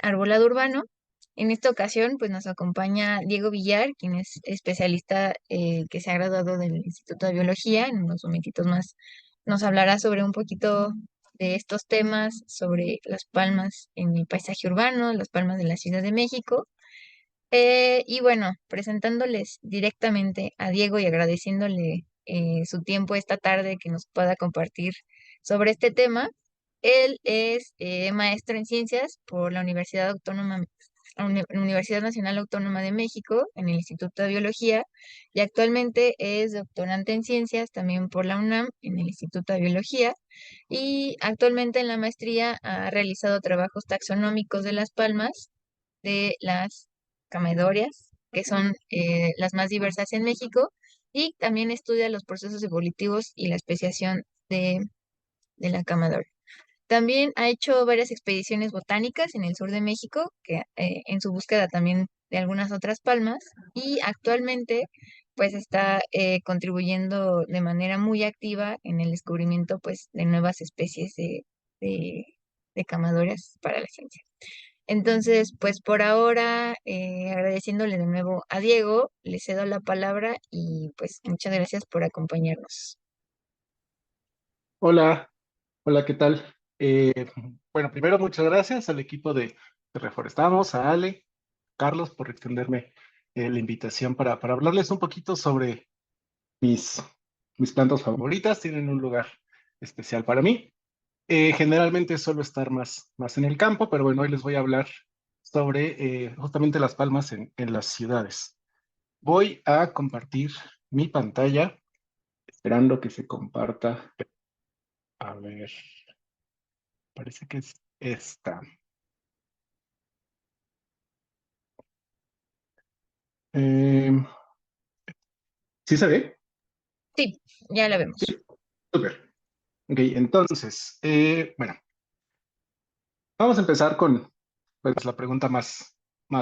Arbolado Urbano. En esta ocasión, pues nos acompaña Diego Villar, quien es especialista que se ha graduado del Instituto de Biología. En unos momentitos más nos hablará sobre un poquito de estos temas, sobre las palmas en el paisaje urbano, las palmas de la Ciudad de México. Y bueno, presentándoles directamente a Diego y agradeciéndole su tiempo esta tarde que nos pueda compartir sobre este tema. Él es maestro en ciencias por la Universidad Nacional Autónoma de México en el Instituto de Biología y actualmente es doctorante en ciencias también por la UNAM en el Instituto de Biología y actualmente en la maestría ha realizado trabajos taxonómicos de las palmas de las camedorias, que son las más diversas en México, y también estudia los procesos evolutivos y la especiación de la camadoria. También ha hecho varias expediciones botánicas en el sur de México, que en su búsqueda también de algunas otras palmas, y actualmente pues está contribuyendo de manera muy activa en el descubrimiento pues de nuevas especies de, de camadorias para la ciencia. Entonces, pues por ahora, agradeciéndole de nuevo a Diego, le cedo la palabra y pues muchas gracias por acompañarnos. Hola, hola, ¿qué tal? Eh, bueno, primero muchas gracias al equipo de Reforestamos, a Ale, Carlos, por extenderme la invitación para hablarles un poquito sobre mis, mis plantas favoritas. Tienen un lugar especial para mí. Generalmente suelo estar más en el campo, pero bueno, hoy les voy a hablar sobre justamente las palmas en las ciudades. Voy a compartir mi pantalla, esperando que se comparta. A ver, parece que es esta. Eh, ¿Sí se ve? Sí, ya la vemos. Súper. Ok, entonces, bueno, vamos a empezar con pues, la pregunta más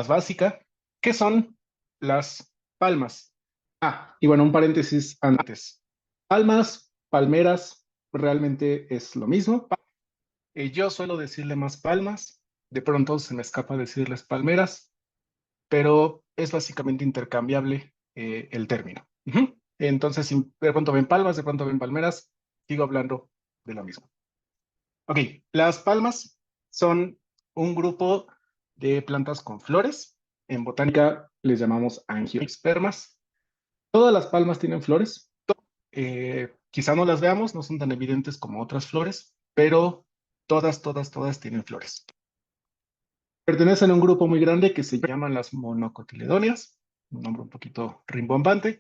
básica. ¿Qué son las palmas? Ah, y bueno, un paréntesis antes. Palmas, palmeras, realmente es lo mismo. Yo suelo decirle más palmas, de pronto se me escapa decirles palmeras, pero es básicamente intercambiable el término. Ujú. Entonces, si de pronto ven palmas, de pronto ven palmeras, sigo hablando de lo mismo. Ok, las palmas son un grupo de plantas con flores. En botánica les llamamos angiospermas. Todas las palmas tienen flores. Quizá no las veamos, no son tan evidentes como otras flores, pero todas tienen flores. Pertenecen a un grupo muy grande que se llaman las monocotiledóneas, un nombre un poquito rimbombante,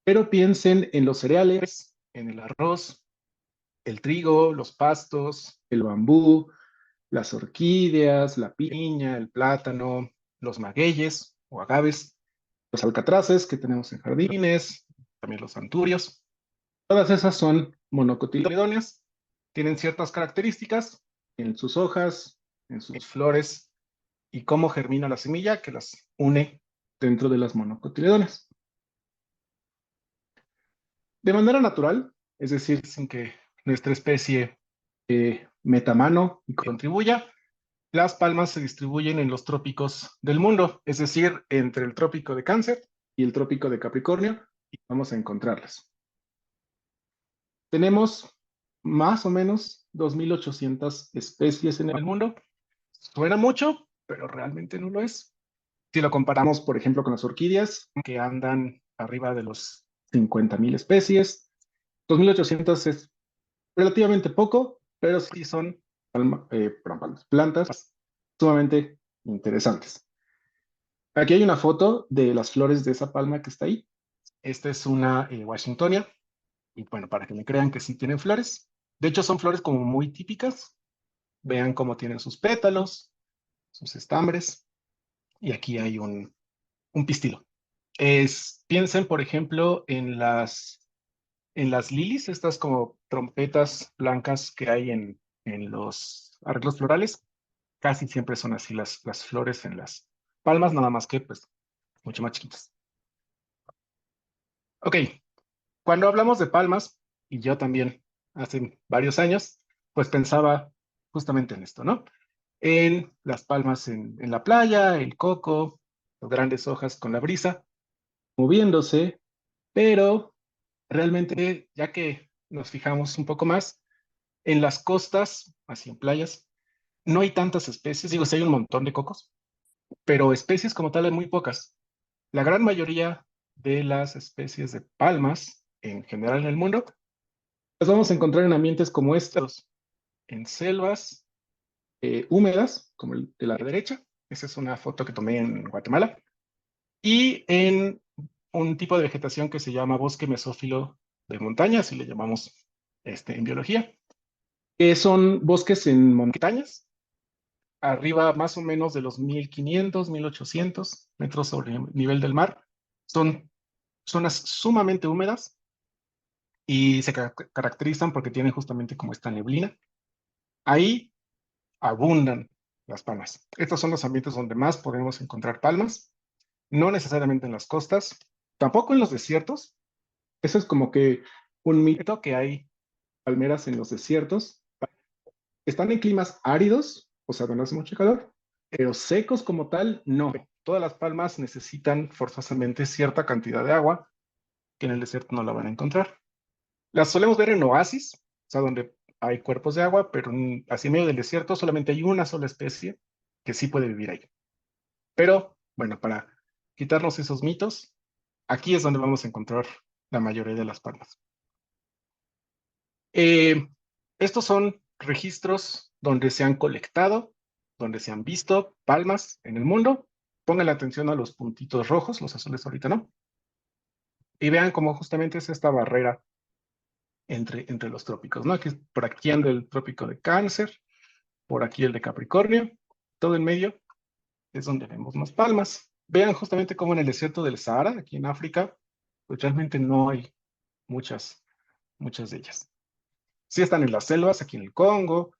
pero piensen en los cereales, en el arroz, el trigo, los pastos, el bambú, las orquídeas, la piña, el plátano, los magueyes o agaves, los alcatraces que tenemos en jardines, también los anturios. Todas esas son monocotiledóneas, tienen ciertas características en sus hojas, en sus flores y cómo germina la semilla que las une dentro de las monocotiledóneas. De manera natural, es decir, sin que nuestra especie meta mano y contribuya, las palmas se distribuyen en los trópicos del mundo, es decir, entre el trópico de Cáncer y el trópico de Capricornio, y vamos a encontrarlas. Tenemos más o menos 2.800 especies en el mundo. Suena mucho, pero realmente no lo es. Si lo comparamos, por ejemplo, con las orquídeas, que andan arriba de los 50.000 especies, 2.800 es relativamente poco, pero sí son plantas sumamente interesantes. Aquí hay una foto de las flores de esa palma que está ahí. Esta es una Washingtonia, y bueno, para que me crean que sí tienen flores. De hecho, son flores como muy típicas. Vean cómo tienen sus pétalos, sus estambres, y aquí hay un pistilo. Piensen, por ejemplo, en las lilies, estas como trompetas blancas que hay en los arreglos florales. Casi siempre son así las flores en las palmas, nada más que pues mucho más chiquitas. Ok, cuando hablamos de palmas, y yo también hace varios años, pues pensaba justamente en esto, ¿no? en las palmas en la playa, el coco, las grandes hojas con la brisa, moviéndose, pero realmente, ya que nos fijamos un poco más, en las costas, así en playas, no hay tantas especies, digo, sí hay un montón de cocos, pero especies como tal hay muy pocas. La gran mayoría de las especies de palmas, en general en el mundo, las vamos a encontrar en ambientes como estos, en selvas húmedas, como el de la derecha. Esa es una foto que tomé en Guatemala. Y en un tipo de vegetación que se llama bosque mesófilo de montaña, así le llamamos en biología, que son bosques en montañas, arriba más o menos de los 1500, 1800 metros sobre el nivel del mar. Son zonas sumamente húmedas y se caracterizan porque tienen justamente como esta neblina. Ahí abundan las palmas. Estos son los ambientes donde más podemos encontrar palmas, no necesariamente en las costas, tampoco en los desiertos. Eso es como que un mito que hay palmeras en los desiertos. Están en climas áridos, o sea, donde hace mucho calor, pero secos como tal, no. Todas las palmas necesitan forzosamente cierta cantidad de agua que en el desierto no la van a encontrar. Las solemos ver en oasis, o sea, donde hay cuerpos de agua, pero así en medio del desierto solamente hay una sola especie que sí puede vivir ahí. Pero, bueno, para quitarnos esos mitos, aquí es donde vamos a encontrar la mayoría de las palmas. Eh, Estos son registros donde se han colectado, donde se han visto palmas en el mundo. Pongan la atención a los puntitos rojos, los azules ahorita no, y vean cómo justamente es esta barrera entre los trópicos, ¿no? Aquí, por aquí anda el trópico de Cáncer, por aquí el de Capricornio, todo en medio es donde vemos más palmas. Vean justamente cómo en el desierto del Sahara, aquí en África, pues realmente no hay muchas de ellas. Sí están en las selvas, aquí en el Congo,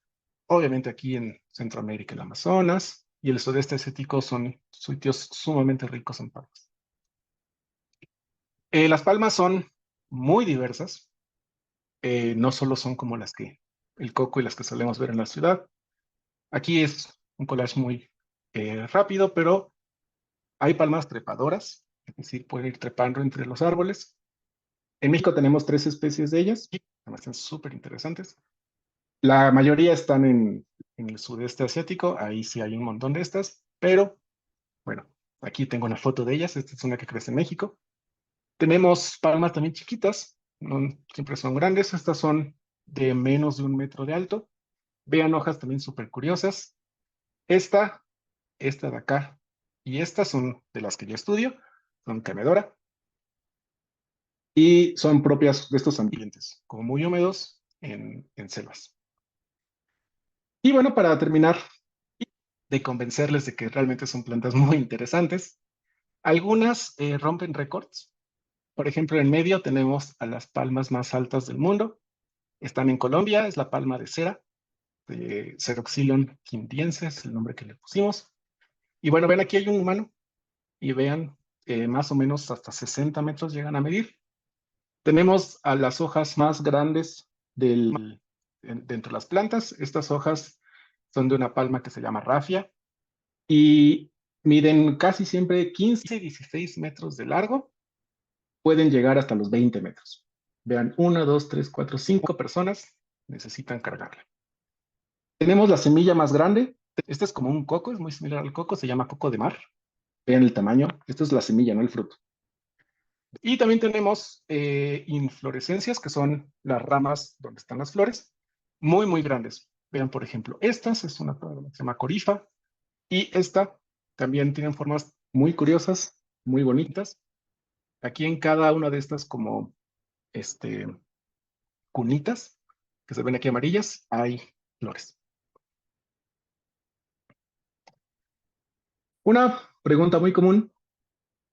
obviamente aquí en Centroamérica, el Amazonas, y el sudeste asiático son sitios sumamente ricos en palmas. Las palmas son muy diversas, no solo son como las que el coco y las que solemos ver en la ciudad. Aquí es un collage muy rápido, pero hay palmas trepadoras, es decir, pueden ir trepando entre los árboles. En México tenemos tres especies de ellas, y además son súper interesantes. La mayoría están en el sudeste asiático, ahí sí hay un montón de estas, pero bueno, aquí tengo una foto de ellas, esta es una que crece en México. Tenemos palmas también chiquitas, no siempre son grandes, estas son de menos de 1 metro de alto. Vean hojas también súper curiosas. Esta, esta de acá y estas son de las que yo estudio, son Canedora y son propias de estos ambientes, como muy húmedos en selvas. Y bueno, para terminar de convencerles de que realmente son plantas muy interesantes, algunas rompen récords. Por ejemplo, en medio tenemos a las palmas más altas del mundo. Están en Colombia, es la palma de cera, de Ceroxylon quindiense, es el nombre que le pusimos. Y bueno, ven aquí hay un humano y vean, más o menos hasta 60 metros llegan a medir. Tenemos a las hojas más grandes dentro de las plantas. Estas hojas son de una palma que se llama rafia y miden casi siempre 15, 16 metros de largo. Pueden llegar hasta los 20 metros. Vean, 1, 2, 3, 4, 5 personas necesitan cargarla. Tenemos la semilla más grande. Este es como un coco, es muy similar al coco, se llama coco de mar. Vean el tamaño. Esto es la semilla, no el fruto. Y también tenemos inflorescencias, que son las ramas donde están las flores, muy, muy grandes. Vean, por ejemplo, estas es una que se llama corifa y esta también tienen formas muy curiosas, muy bonitas. Aquí en cada una de estas como este, cunitas, que se ven aquí amarillas, hay flores. Una pregunta muy común,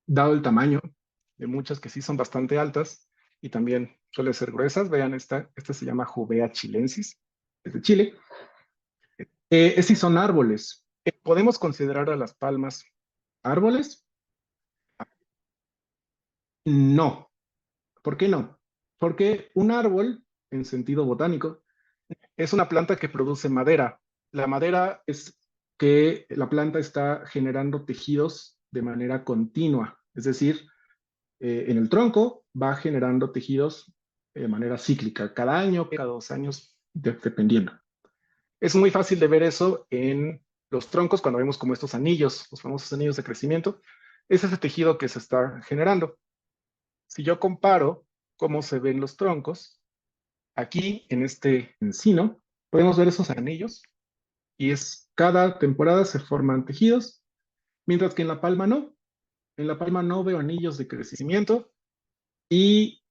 dado el tamaño de muchas que sí son bastante altas y también suelen ser gruesas. Vean esta se llama Juvea chilensis, es de Chile. Es si son árboles. ¿Podemos considerar a las palmas árboles? No. ¿Por qué no? Porque un árbol, en sentido botánico, es una planta que produce madera. La madera es que la planta está generando tejidos de manera continua, es decir, en el tronco va generando tejidos de manera cíclica, cada año, cada 2 años, dependiendo. Es muy fácil de ver eso en los troncos cuando vemos como estos anillos, los famosos anillos de crecimiento. Es ese tejido que se está generando. Si yo comparo cómo se ven los troncos, aquí en este encino podemos ver esos anillos y es cada temporada se forman tejidos, mientras que en la palma no. En la palma no veo anillos de crecimiento y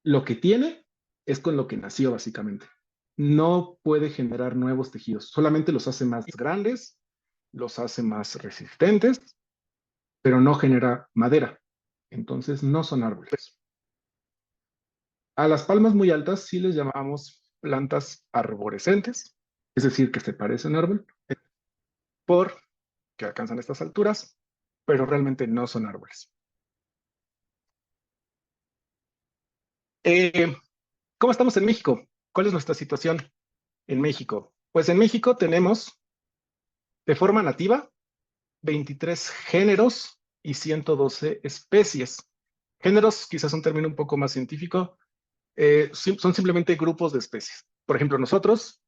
lo que tiene es con lo que nació básicamente. No puede generar nuevos tejidos, solamente los hace más grandes, los hace más resistentes, pero no genera madera. Entonces no son árboles. A las palmas muy altas sí les llamamos plantas arborescentes, es decir, que se parecen a árbol, porque alcanzan estas alturas, pero realmente no son árboles. Eh, ¿Cómo estamos en México? ¿Cuál es nuestra situación en México? Pues en México tenemos de forma nativa 23 géneros y 112 especies. Géneros, quizás un término un poco más científico, son simplemente grupos de especies. Por ejemplo, nosotros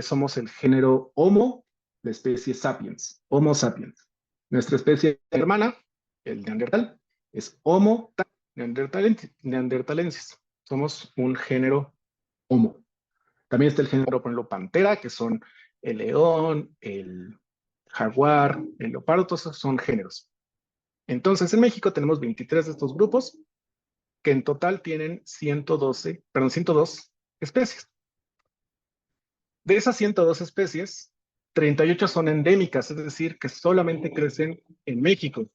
somos el género Homo, la especie Sapiens, Homo sapiens. Nuestra especie hermana, el Neandertal, es Homo neanderthalensis. Somos un género Homo. También está el género, por ejemplo, Pantera, que son el león, el jaguar, el leopardo, todos esos son géneros. Entonces, en México tenemos 23 de estos grupos que en total tienen 102 especies. De esas 102 especies, 38 son endémicas, es decir, que solamente crecen en México.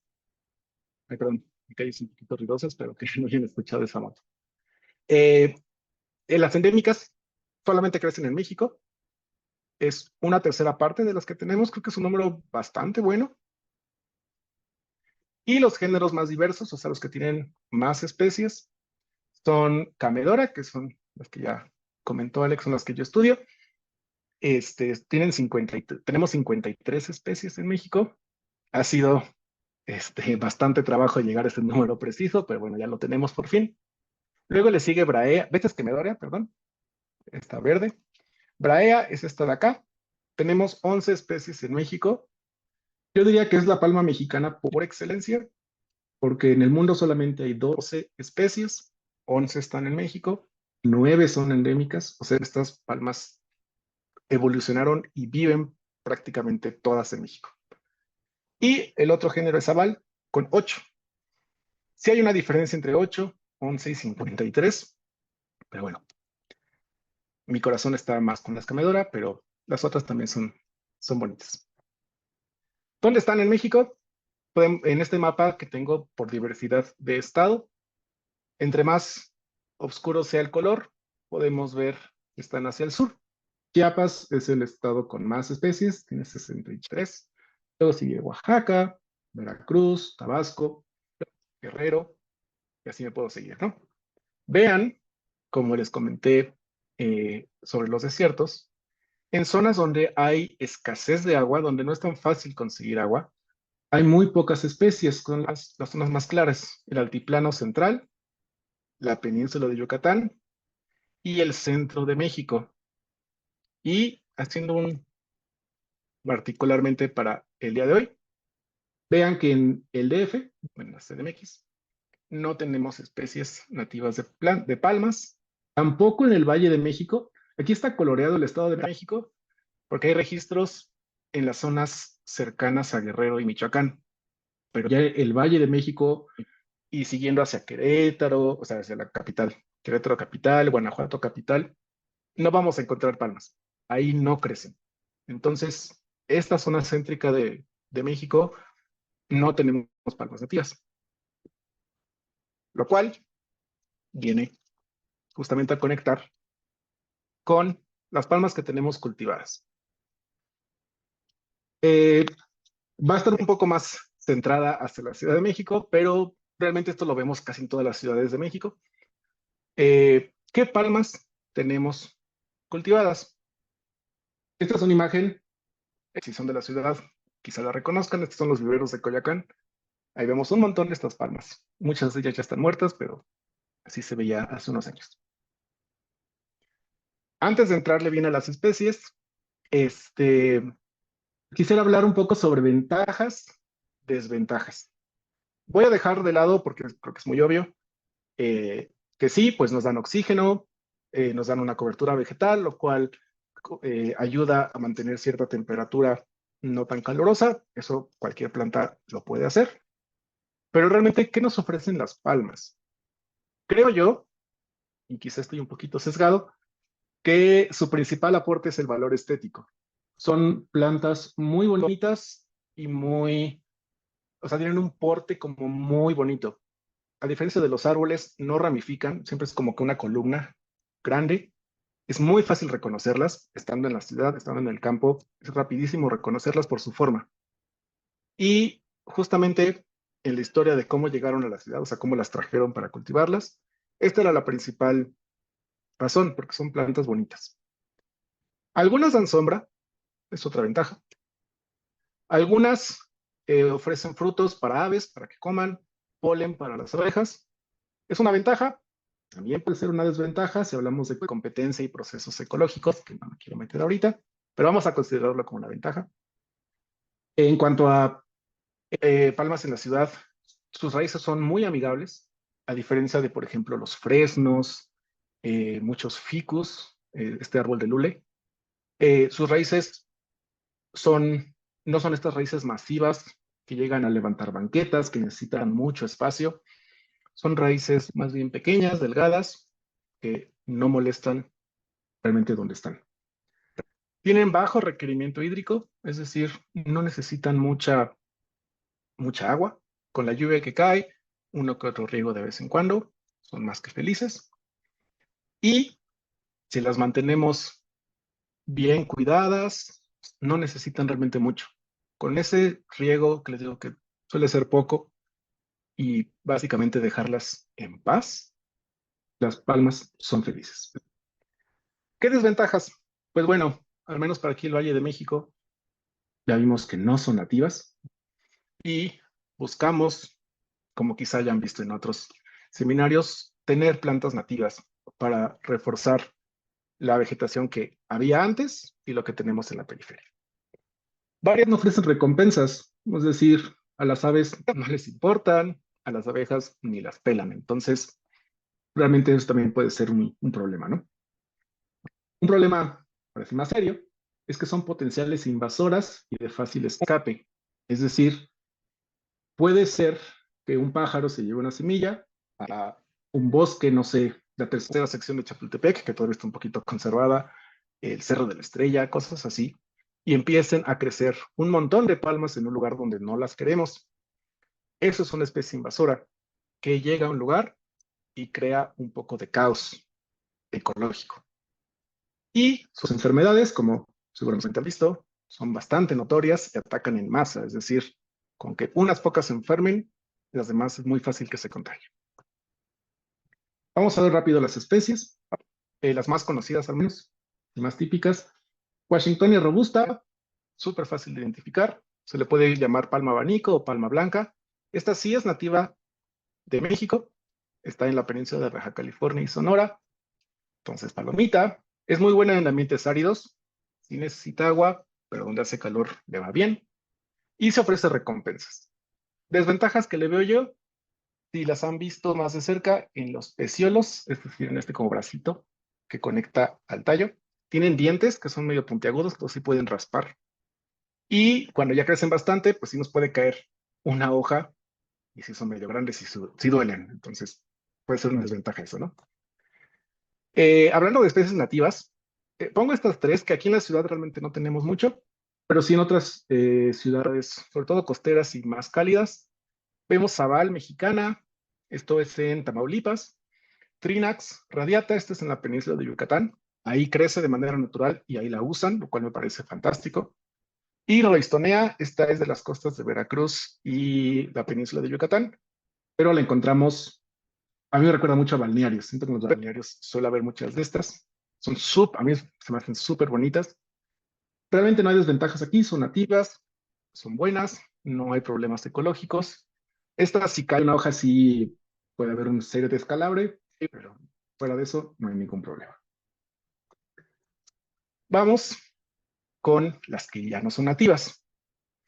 Ay, perdón, me calles un poquito ruidosas, espero que no hayan escuchado esa moto. Eh, las endémicas solamente crecen en México, es una tercera parte de las que tenemos, creo que es un número bastante bueno. Y los géneros más diversos, o sea, los que tienen más especies, son Camedora, que son las que ya comentó Alex, son las que yo estudio. Tenemos 53 especies en México. Ha sido bastante trabajo llegar a ese número preciso, pero bueno, ya lo tenemos por fin. Luego le sigue Braea, Betes Camedora, perdón, esta verde. Braea es esta de acá. Tenemos 11 especies en México. Yo diría que es la palma mexicana por excelencia, porque en el mundo solamente hay 12 especies, 11 están en México, 9 son endémicas, o sea, estas palmas evolucionaron y viven prácticamente todas en México. Y el otro género es Aval, con 8. Sí hay una diferencia entre 8, 11 y 53, pero bueno, mi corazón está más con la escamedora, pero las otras también son bonitas. ¿Dónde están en México? En este mapa que tengo por diversidad de estado, entre más oscuro sea el color, podemos ver que están hacia el sur. Chiapas es el estado con más especies, tiene 63. Luego sigue Oaxaca, Veracruz, Tabasco, Guerrero, y así me puedo seguir, ¿no? Vean, como les comenté sobre los desiertos, en zonas donde hay escasez de agua, donde no es tan fácil conseguir agua, hay muy pocas especies, con las zonas más claras, el altiplano central, la península de Yucatán y el centro de México. Y haciendo un particularmente para el día de hoy, vean que en el DF, en la CDMX, no tenemos especies nativas de palmas, tampoco en el Valle de México. Aquí está coloreado el Estado de México, porque hay registros en las zonas cercanas a Guerrero y Michoacán, pero ya el Valle de México y siguiendo hacia Querétaro, o sea, hacia la capital, Querétaro capital, Guanajuato capital, no vamos a encontrar palmas. Ahí no crecen. Entonces, esta zona céntrica de México no tenemos palmas nativas, lo cual viene justamente a conectar con las palmas que tenemos cultivadas. Va a estar un poco más centrada hacia la Ciudad de México, pero realmente esto lo vemos casi en todas las ciudades de México. ¿Qué palmas tenemos cultivadas? Esta es una imagen Si son de la ciudad, quizá la reconozcan. Estos son los viveros de Coyoacán. Ahí vemos un montón de estas palmas. Muchas de ellas ya están muertas, pero así se veía hace unos años. Antes de entrarle bien a las especies, este, quisiera hablar un poco sobre ventajas, desventajas. Voy a dejar de lado, porque creo que es muy obvio, que sí, pues nos dan oxígeno, nos dan una cobertura vegetal, lo cual ayuda a mantener cierta temperatura no tan calurosa. Eso cualquier planta lo puede hacer. Pero realmente, ¿qué nos ofrecen las palmas? Creo yo, y quizá estoy un poquito sesgado, que su principal aporte es el valor estético. Son plantas muy bonitas y muy, o sea, tienen un porte como muy bonito. A diferencia de los árboles, no ramifican, siempre es como que una columna grande. Es muy fácil reconocerlas, estando en la ciudad, estando en el campo, es rapidísimo reconocerlas por su forma. Y justamente en la historia de cómo llegaron a la ciudad, o sea, cómo las trajeron para cultivarlas, esta era la principal razón, porque son plantas bonitas. Algunas dan sombra, es otra ventaja. Algunas ofrecen frutos para aves, para que coman, polen para las abejas. Es una ventaja, también puede ser una desventaja si hablamos de competencia y procesos ecológicos, que no me quiero meter ahorita, pero vamos a considerarlo como una ventaja. En cuanto a palmas en la ciudad, sus raíces son muy amigables, a diferencia de, por ejemplo, los fresnos, muchos ficus, este árbol de lule. Sus raíces son, no son estas raíces masivas que llegan a levantar banquetas, que necesitan mucho espacio. Son raíces más bien pequeñas, delgadas, que no molestan realmente donde están. Tienen bajo requerimiento hídrico, es decir, no necesitan mucha agua. Con la lluvia que cae, uno que otro riego de vez en cuando, son más que felices. Y si las mantenemos bien cuidadas, no necesitan realmente mucho. Con ese riego, que les digo que suele ser poco, y básicamente dejarlas en paz, las palmas son felices. ¿Qué desventajas? Pues bueno, al menos para aquí el Valle de México, ya vimos que no son nativas y buscamos, como quizá hayan visto en otros seminarios, tener plantas nativas para reforzar la vegetación que había antes y lo que tenemos en la periferia. Varias no ofrecen recompensas, es decir, a las aves no les importan, a las abejas ni las pelan. Entonces, realmente eso también puede ser un problema, ¿no? Un problema, parece más serio, es que son potenciales invasoras y de fácil escape. Es decir, puede ser que un pájaro se lleve una semilla a un bosque, no sé, la tercera sección de Chapultepec, que todavía está un poquito conservada, el Cerro de la Estrella, cosas así, y empiecen a crecer un montón de palmas en un lugar donde no las queremos. Eso es una especie invasora que llega a un lugar y crea un poco de caos ecológico. Y sus enfermedades, como seguramente han visto, son bastante notorias y atacan en masa, es decir, con que unas pocas se enfermen, las demás es muy fácil que se contagien. Vamos a ver rápido las especies, las más conocidas al menos, las más típicas. Washingtonia robusta, súper fácil de identificar, se le puede llamar palma abanico o palma blanca. Esta sí es nativa de México, está en la península de Baja California y Sonora, entonces palomita, es muy buena en ambientes áridos, si necesita agua, pero donde hace calor le va bien, y se ofrece recompensas. Desventajas que le veo yo, si las han visto más de cerca, en los peciolos, es decir, en este como bracito que conecta al tallo, tienen dientes que son medio puntiagudos, entonces sí pueden raspar. Y cuando ya crecen bastante, pues sí nos puede caer una hoja, y si son medio grandes, sí duelen. Entonces puede ser una desventaja eso, ¿no? Hablando de especies nativas, pongo estas tres que aquí en la ciudad realmente no tenemos mucho, pero sí en otras ciudades, sobre todo costeras y más cálidas. Vemos sabal mexicana, esto es en Tamaulipas, Trinax radiata, este es en la península de Yucatán, ahí crece de manera natural y ahí la usan, lo cual me parece fantástico. Y Roystonea, esta es de las costas de Veracruz y la península de Yucatán, pero la encontramos, a mí me recuerda mucho a balnearios, siento que en los balnearios suele haber muchas de estas, a mí se me hacen súper bonitas, realmente no hay desventajas aquí, son nativas, son buenas, no hay problemas ecológicos. Esta, si cae una hoja, sí puede haber un serio descalabre, sí, pero fuera de eso no hay ningún problema. Vamos con las que ya no son nativas.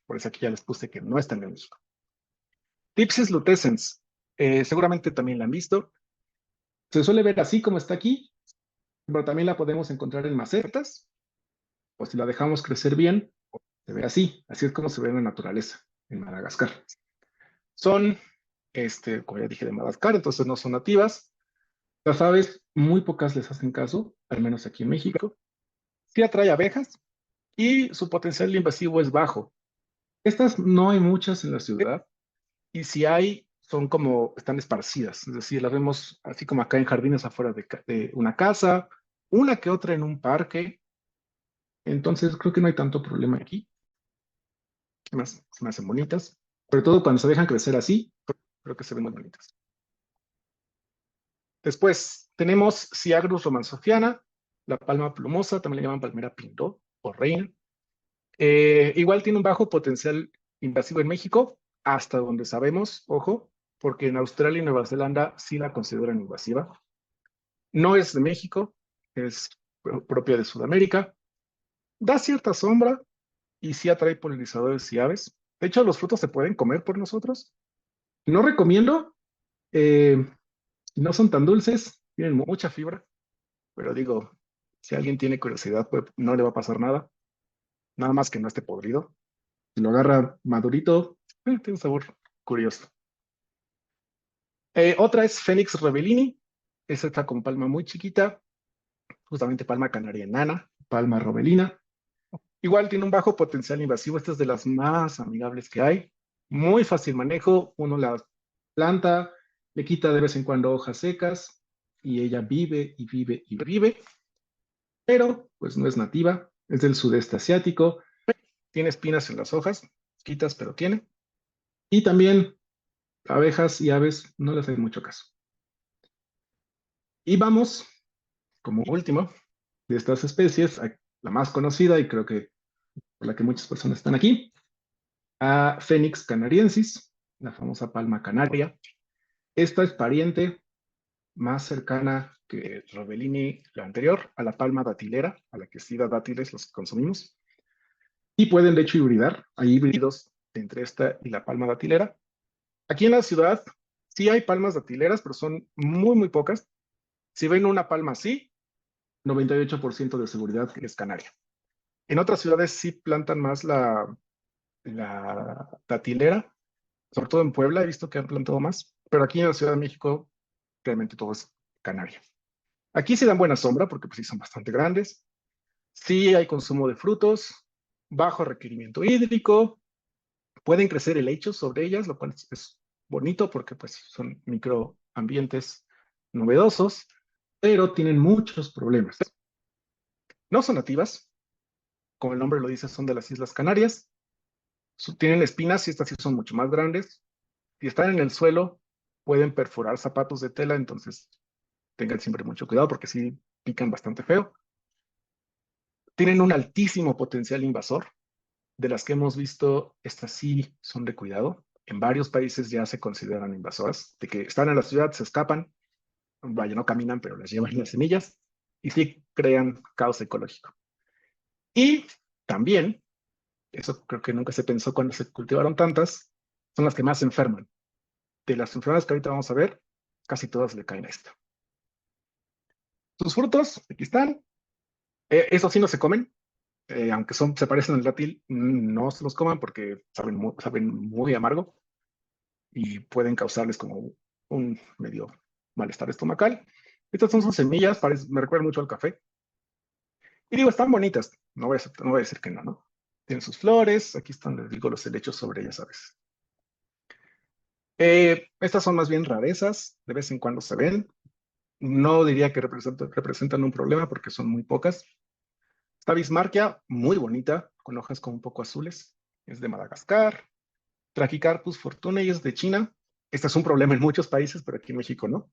Por eso aquí ya les puse que no están en México. Dipsis lutescens, seguramente también la han visto. Se suele ver así como está aquí, pero también la podemos encontrar en macetas, o si la dejamos crecer bien, se ve así es como se ve en la naturaleza, en Madagascar. Son, como ya dije, de Madagascar, entonces no son nativas. Las aves, muy pocas les hacen caso, al menos aquí en México. Sí atrae abejas y su potencial invasivo es bajo. Estas no hay muchas en la ciudad y si hay, son como, están esparcidas, es decir, las vemos así como acá en jardines afuera de una casa, una que otra en un parque, entonces creo que no hay tanto problema aquí. Además, se me hacen bonitas, sobre todo cuando se dejan crecer así, creo que se ven muy bonitas. Después tenemos Ciagrus romanzofiana, la palma plumosa, también le llaman palmera pindó o reina. Igual tiene un bajo potencial invasivo en México, hasta donde sabemos, ojo, porque en Australia y Nueva Zelanda sí la consideran invasiva. No es de México, es propia de Sudamérica. Da cierta sombra y sí atrae polinizadores y aves. De hecho, los frutos se pueden comer por nosotros. No recomiendo, eh, no son tan dulces, tienen mucha fibra, pero digo, si alguien tiene curiosidad, pues no le va a pasar nada, nada más que no esté podrido. Si lo agarra madurito, tiene un sabor curioso. Otra es Phoenix Rebellini. Esta está con palma muy chiquita, justamente palma canaria enana, palma robelina. Igual tiene un bajo potencial invasivo. Esta es de las más amigables que hay. Muy fácil manejo. Uno la planta, le quita de vez en cuando hojas secas y ella vive y vive y vive. Pero pues no es nativa. Es del sudeste asiático. Tiene espinas en las hojas, quitas, pero tiene. Y también abejas y aves no les hay mucho caso. Y vamos, como último, de estas especies, a la más conocida y creo que por la que muchas personas están aquí, a Phoenix canariensis, la famosa palma canaria. Esta es pariente más cercana que Robellini, la anterior, a la palma datilera, a la que sí da dátiles los que consumimos. Y pueden de hecho hibridar. Hay híbridos entre esta y la palma datilera. Aquí en la ciudad sí hay palmas datileras, pero son muy, muy pocas. Si ven una palma así, 98% de seguridad que es canaria. En otras ciudades sí plantan más la datilera, sobre todo en Puebla he visto que han plantado más, pero aquí en la Ciudad de México realmente todo es canaria. Aquí sí dan buena sombra porque pues sí son bastante grandes, sí hay consumo de frutos, bajo requerimiento hídrico, pueden crecer helechos sobre ellas, lo cual es bonito porque pues son microambientes novedosos, pero tienen muchos problemas. No son nativas, como el nombre lo dice, son de las Islas Canarias. Tienen espinas y estas sí son mucho más grandes. Si están en el suelo, pueden perforar zapatos de tela, entonces tengan siempre mucho cuidado porque sí pican bastante feo. Tienen un altísimo potencial invasor. De las que hemos visto, estas sí son de cuidado. En varios países ya se consideran invasoras, de que están en la ciudad, se escapan, vaya, no caminan, pero les llevan las semillas y sí crean caos ecológico. Y también, eso creo que nunca se pensó cuando se cultivaron tantas, son las que más enferman. De las enfermedades que ahorita vamos a ver, casi todas le caen a esta. Sus frutos, aquí están. Esos sí no se comen, aunque se parecen al dátil, no se los coman porque saben muy amargo y pueden causarles como un medio malestar estomacal. Estas son sus semillas, me recuerdan mucho al café. Y digo, están bonitas, no voy a decir que no, ¿no? Tienen sus flores, aquí están, les digo, los helechos sobre ellas, ¿sabes? Estas son más bien rarezas, de vez en cuando se ven. No diría que representan un problema porque son muy pocas. Esta Bismarckia, muy bonita, con hojas como un poco azules, es de Madagascar. Trachycarpus fortunei es de China. Este es un problema en muchos países, pero aquí en México no.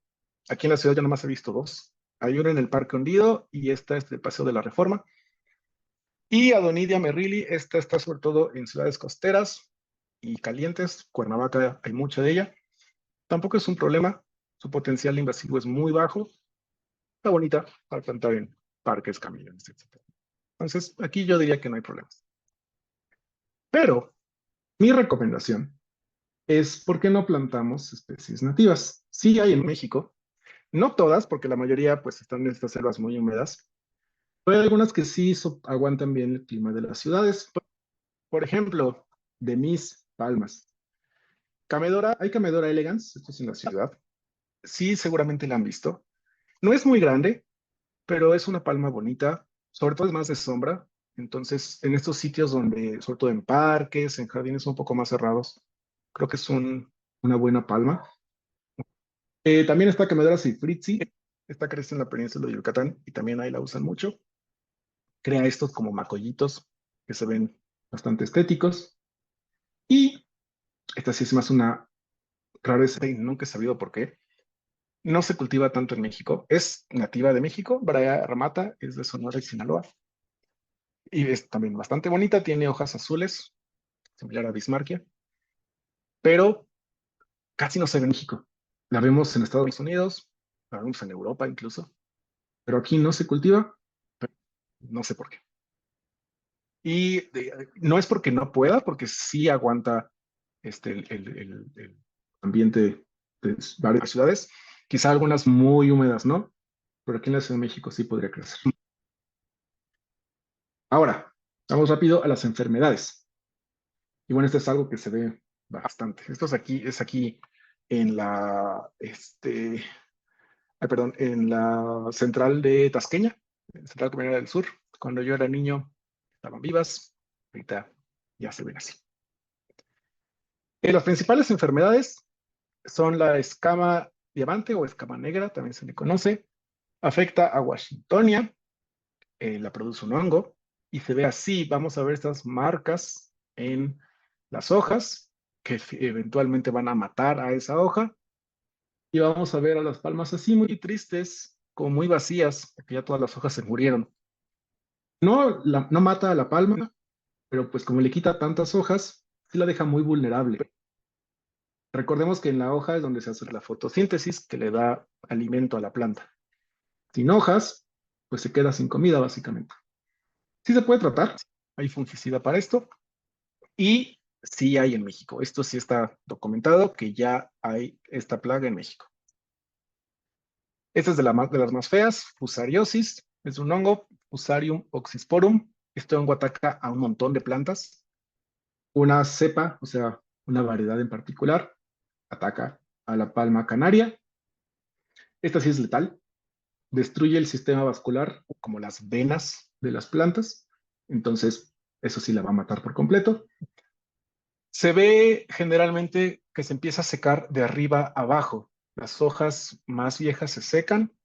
Aquí en la ciudad yo nomás he visto dos. Hay una en el Parque Hundido y esta es del Paseo de la Reforma. Y Adonidia merrilli, esta está sobre todo en ciudades costeras y calientes. Cuernavaca hay mucha de ella. Tampoco es un problema. Su potencial invasivo es muy bajo. Está bonita para plantar en parques, caminos, etc. Entonces, aquí yo diría que no hay problemas. Pero mi recomendación es por qué no plantamos especies nativas. Sí hay en México, no todas, porque la mayoría pues están en estas selvas muy húmedas, pero hay algunas que sí aguantan bien el clima de las ciudades. Por ejemplo, de mis palmas. Hay Camedora elegans, esto es en la ciudad. Sí, seguramente la han visto. No es muy grande, pero es una palma bonita, sobre todo es más de sombra. Entonces, en estos sitios donde, sobre todo en parques, en jardines un poco más cerrados, creo que es una buena palma. También está Camedora cifritzi, esta crece en la península de Yucatán y también ahí la usan mucho. Crea estos como macollitos que se ven bastante estéticos. Y esta sí es más una rareza y nunca he sabido por qué. No se cultiva tanto en México. Es nativa de México, Brea ramata, es de Sonora y Sinaloa. Y es también bastante bonita, tiene hojas azules, similar a Bismarckia, pero casi no se ve en México. La vemos en Estados Unidos, la vemos en Europa incluso, pero aquí no se cultiva, no sé por qué. Y no es porque no pueda, porque sí aguanta el ambiente de varias ciudades, quizá algunas muy húmedas, ¿no? Pero aquí en la Ciudad de México sí podría crecer. Ahora, vamos rápido a las enfermedades. Y bueno, esto es algo que se ve bastante. Esto es aquí en perdón, en la central de Tasqueña, Central Comunera del Sur. Cuando yo era niño, estaban vivas. Ahorita ya se ven así. Las principales enfermedades son la escama diamante o escama negra, también se le conoce. Afecta a Washingtonia, la produce un hongo y se ve así. Vamos a ver estas marcas en las hojas que eventualmente van a matar a esa hoja. Y vamos a ver a las palmas así muy tristes, como muy vacías, porque ya todas las hojas se murieron. No mata a la palma, pero pues como le quita tantas hojas, sí la deja muy vulnerable. Recordemos que en la hoja es donde se hace la fotosíntesis que le da alimento a la planta. Sin hojas, pues se queda sin comida básicamente. Sí se puede tratar, hay fungicida para esto y sí hay en México. Esto sí está documentado que ya hay esta plaga en México. Esta es de las más feas, Fusariosis, es un hongo, Fusarium oxysporum. Este hongo ataca a un montón de plantas. Una cepa, o sea, una variedad en particular, ataca a la palma canaria. Esta sí es letal, destruye el sistema vascular como las venas de las plantas. Entonces, eso sí la va a matar por completo. Se ve generalmente que se empieza a secar de arriba a abajo. Las hojas más viejas se secan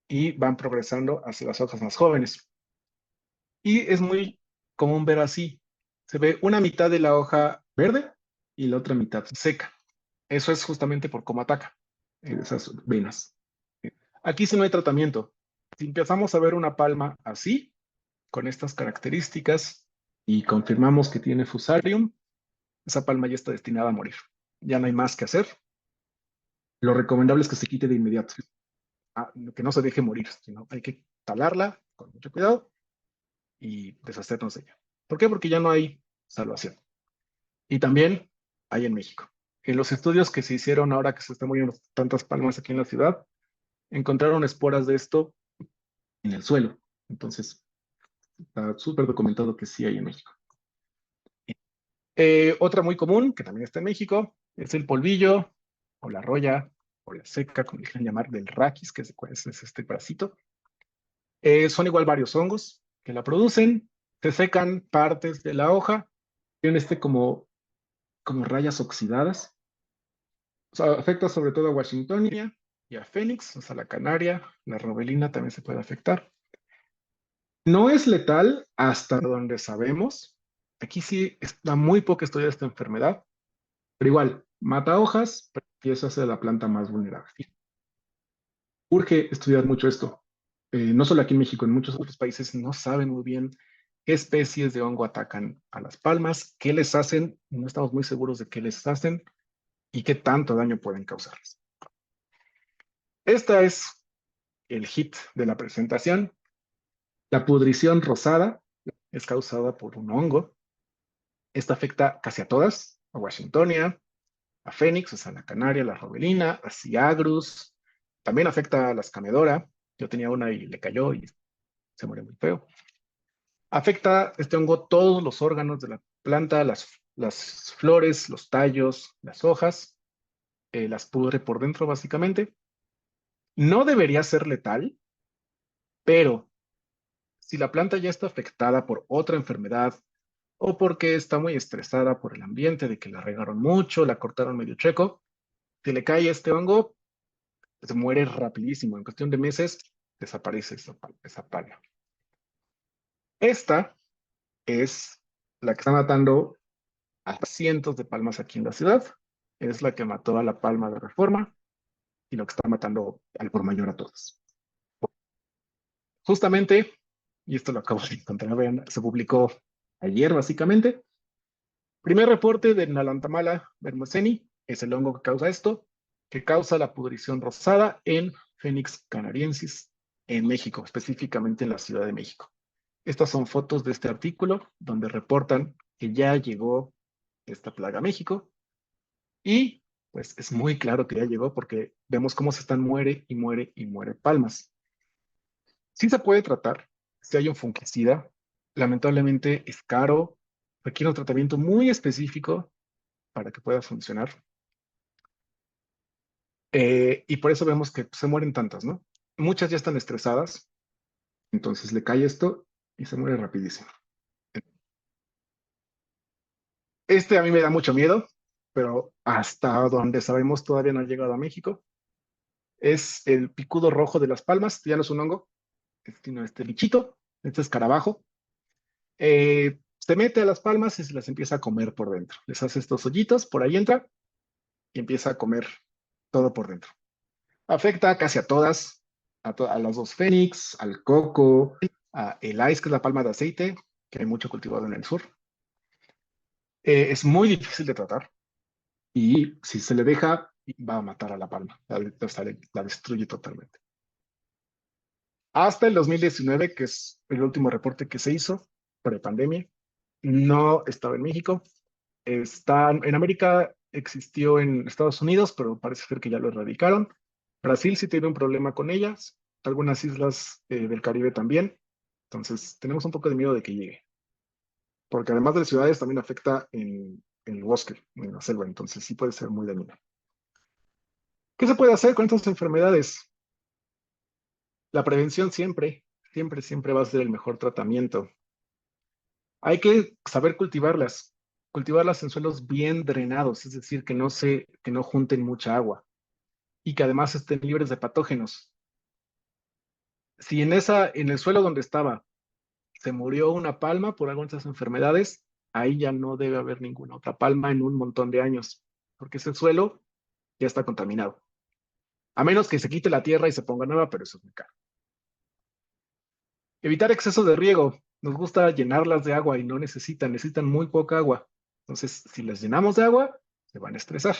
y van progresando hacia las hojas más jóvenes. Y es muy común ver así. Se ve una mitad de la hoja verde y la otra mitad seca. Eso es justamente por cómo ataca esas venas. Aquí sí no hay tratamiento. Si empezamos a ver una palma así, con estas características, y confirmamos que tiene fusarium, esa palma ya está destinada a morir. Ya no hay más que hacer. Lo recomendable es que se quite de inmediato. Que no se deje morir, sino hay que talarla con mucho cuidado y deshacernos de ella. ¿Por qué? Porque ya no hay salvación. Y también hay en México. En los estudios que se hicieron ahora que se están muriendo tantas palmas aquí en la ciudad, encontraron esporas de esto en el suelo. Entonces, está súper documentado que sí hay en México. Otra muy común, que también está en México, es el polvillo, o la roya, o la seca, como le quieren llamar, del raquis, que es este parásito. Son igual varios hongos que la producen, se secan partes de la hoja, tienen como rayas oxidadas. O sea, afecta sobre todo a Washingtonia y a Fénix, o sea, la canaria, la robelina también se puede afectar. No es letal hasta donde sabemos. Aquí sí está muy poco estudiada esta enfermedad, pero igual, mata hojas, pero eso hace la planta más vulnerable. Urge estudiar mucho esto. No solo aquí en México, en muchos otros países no saben muy bien qué especies de hongo atacan a las palmas, qué les hacen, no estamos muy seguros de qué les hacen y qué tanto daño pueden causarles. Esta es el hit de la presentación. La pudrición rosada es causada por un hongo. Esta afecta casi a todas, a Washingtonia, a Fénix, o sea, la canaria, la robelina, a Ciagrus. También afecta a las camedora. Yo tenía una y le cayó y se murió muy feo. Afecta este hongo todos los órganos de la planta, las flores, los tallos, las hojas, las pudre por dentro básicamente. No debería ser letal, pero si la planta ya está afectada por otra enfermedad o porque está muy estresada por el ambiente, de que la regaron mucho, la cortaron medio checo, si le cae este hongo, se muere rapidísimo. En cuestión de meses, desaparece esa palma. Esta es la que está matando a cientos de palmas aquí en la ciudad. Es la que mató a la palma de Reforma y lo que está matando al por mayor a todos. Justamente, y esto lo acabo de encontrar, vean, se publicó ayer básicamente. Primer reporte de Nalantamala vermoutheni, es el hongo que causa esto, que causa la pudrición rosada en Phoenix canariensis, en México, específicamente en la Ciudad de México. Estas son fotos de este artículo donde reportan que ya llegó esta plaga a México y pues es muy claro que ya llegó porque vemos cómo se están muere y muere y muere palmas. Sí se puede tratar si hay un fungicida, lamentablemente es caro, requiere un tratamiento muy específico para que pueda funcionar. Y por eso vemos que se mueren tantas, ¿no? Muchas ya están estresadas, entonces le cae esto y se muere rapidísimo. Este a mí me da mucho miedo, pero hasta donde sabemos todavía no ha llegado a México. Es el picudo rojo de las palmas, ya no es un hongo, sino este bichito, este escarabajo. Se mete a las palmas y se las empieza a comer por dentro. Les hace estos hoyitos, por ahí entra y empieza a comer todo por dentro. Afecta casi a todas, a las dos fénix, al coco, a el ice, que es la palma de aceite, que hay mucho cultivado en el sur. Es muy difícil de tratar y si se le deja, va a matar a la palma, la destruye totalmente. Hasta el 2019, que es el último reporte que se hizo, pre-pandemia, no estaba en México. En América existió en Estados Unidos, pero parece ser que ya lo erradicaron. Brasil sí tiene un problema con ellas, algunas islas del Caribe también. Entonces, tenemos un poco de miedo de que llegue, porque además de ciudades también afecta en el bosque, en la selva, entonces sí puede ser muy dañino. ¿Qué se puede hacer con estas enfermedades? La prevención siempre, siempre, siempre va a ser el mejor tratamiento. Hay que saber cultivarlas en suelos bien drenados, es decir, que no junten mucha agua y que además estén libres de patógenos. Si en el suelo donde estaba se murió una palma por alguna de esas enfermedades, ahí ya no debe haber ninguna otra palma en un montón de años, porque ese suelo ya está contaminado. A menos que se quite la tierra y se ponga nueva, pero eso es muy caro. Evitar exceso de riego. Nos gusta llenarlas de agua y no necesitan muy poca agua. Entonces, si las llenamos de agua, se van a estresar.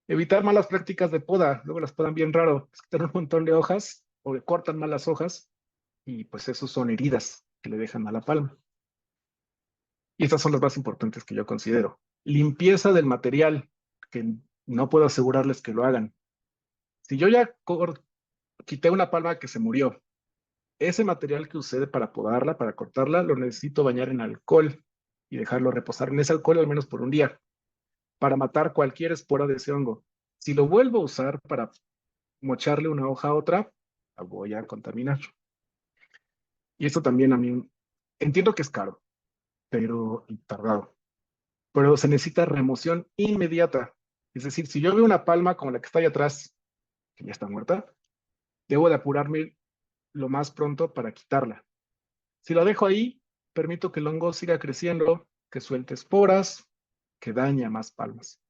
Evitar malas prácticas de poda. Luego las podan bien raro. Les quitan un montón de hojas o le cortan mal las hojas y pues esos son heridas que le dejan a la palma. Y estas son las más importantes que yo considero. Limpieza del material, que no puedo asegurarles que lo hagan. Si yo ya quité una palma que se murió, ese material que usé para podarla, para cortarla, lo necesito bañar en alcohol y dejarlo reposar en ese alcohol al menos por un día para matar cualquier espora de ese hongo. Si lo vuelvo a usar para mocharle una hoja a otra, la voy a contaminar. Y esto también a mí entiendo que es caro, pero y tardado. Pero se necesita remoción inmediata. Es decir, si yo veo una palma como la que está ahí atrás, que ya está muerta, debo de apurarme lo más pronto para quitarla. Si la dejo ahí, permito que el hongo siga creciendo, que suelte esporas, que daña más palmas.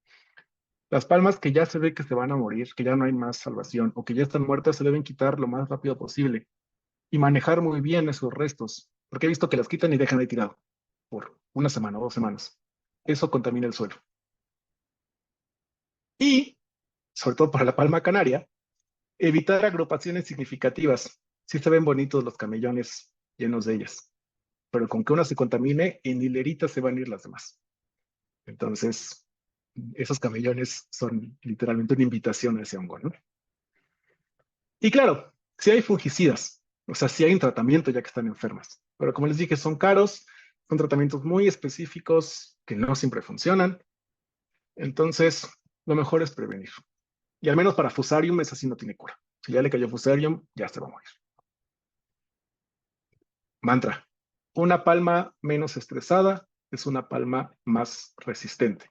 Las palmas que ya se ve que se van a morir, que ya no hay más salvación o que ya están muertas, se deben quitar lo más rápido posible y manejar muy bien esos restos. porque he visto que las quitan y dejan ahí tirado por una semana o 2 semanas. Eso contamina el suelo. Y, sobre todo para la palma canaria, evitar agrupaciones significativas. Sí se ven bonitos los camellones llenos de ellas, pero con que una se contamine, en hileritas se van a ir las demás. Entonces, esos camellones son literalmente una invitación a ese hongo, ¿no? Y claro, si hay fungicidas, o sea, si hay un tratamiento ya que están enfermas, pero como les dije, son caros, son tratamientos muy específicos que no siempre funcionan, entonces lo mejor es prevenir. Y al menos para Fusarium, esa sí no tiene cura. Si ya le cayó Fusarium, ya se va a morir. Mantra. Una palma menos estresada es una palma más resistente.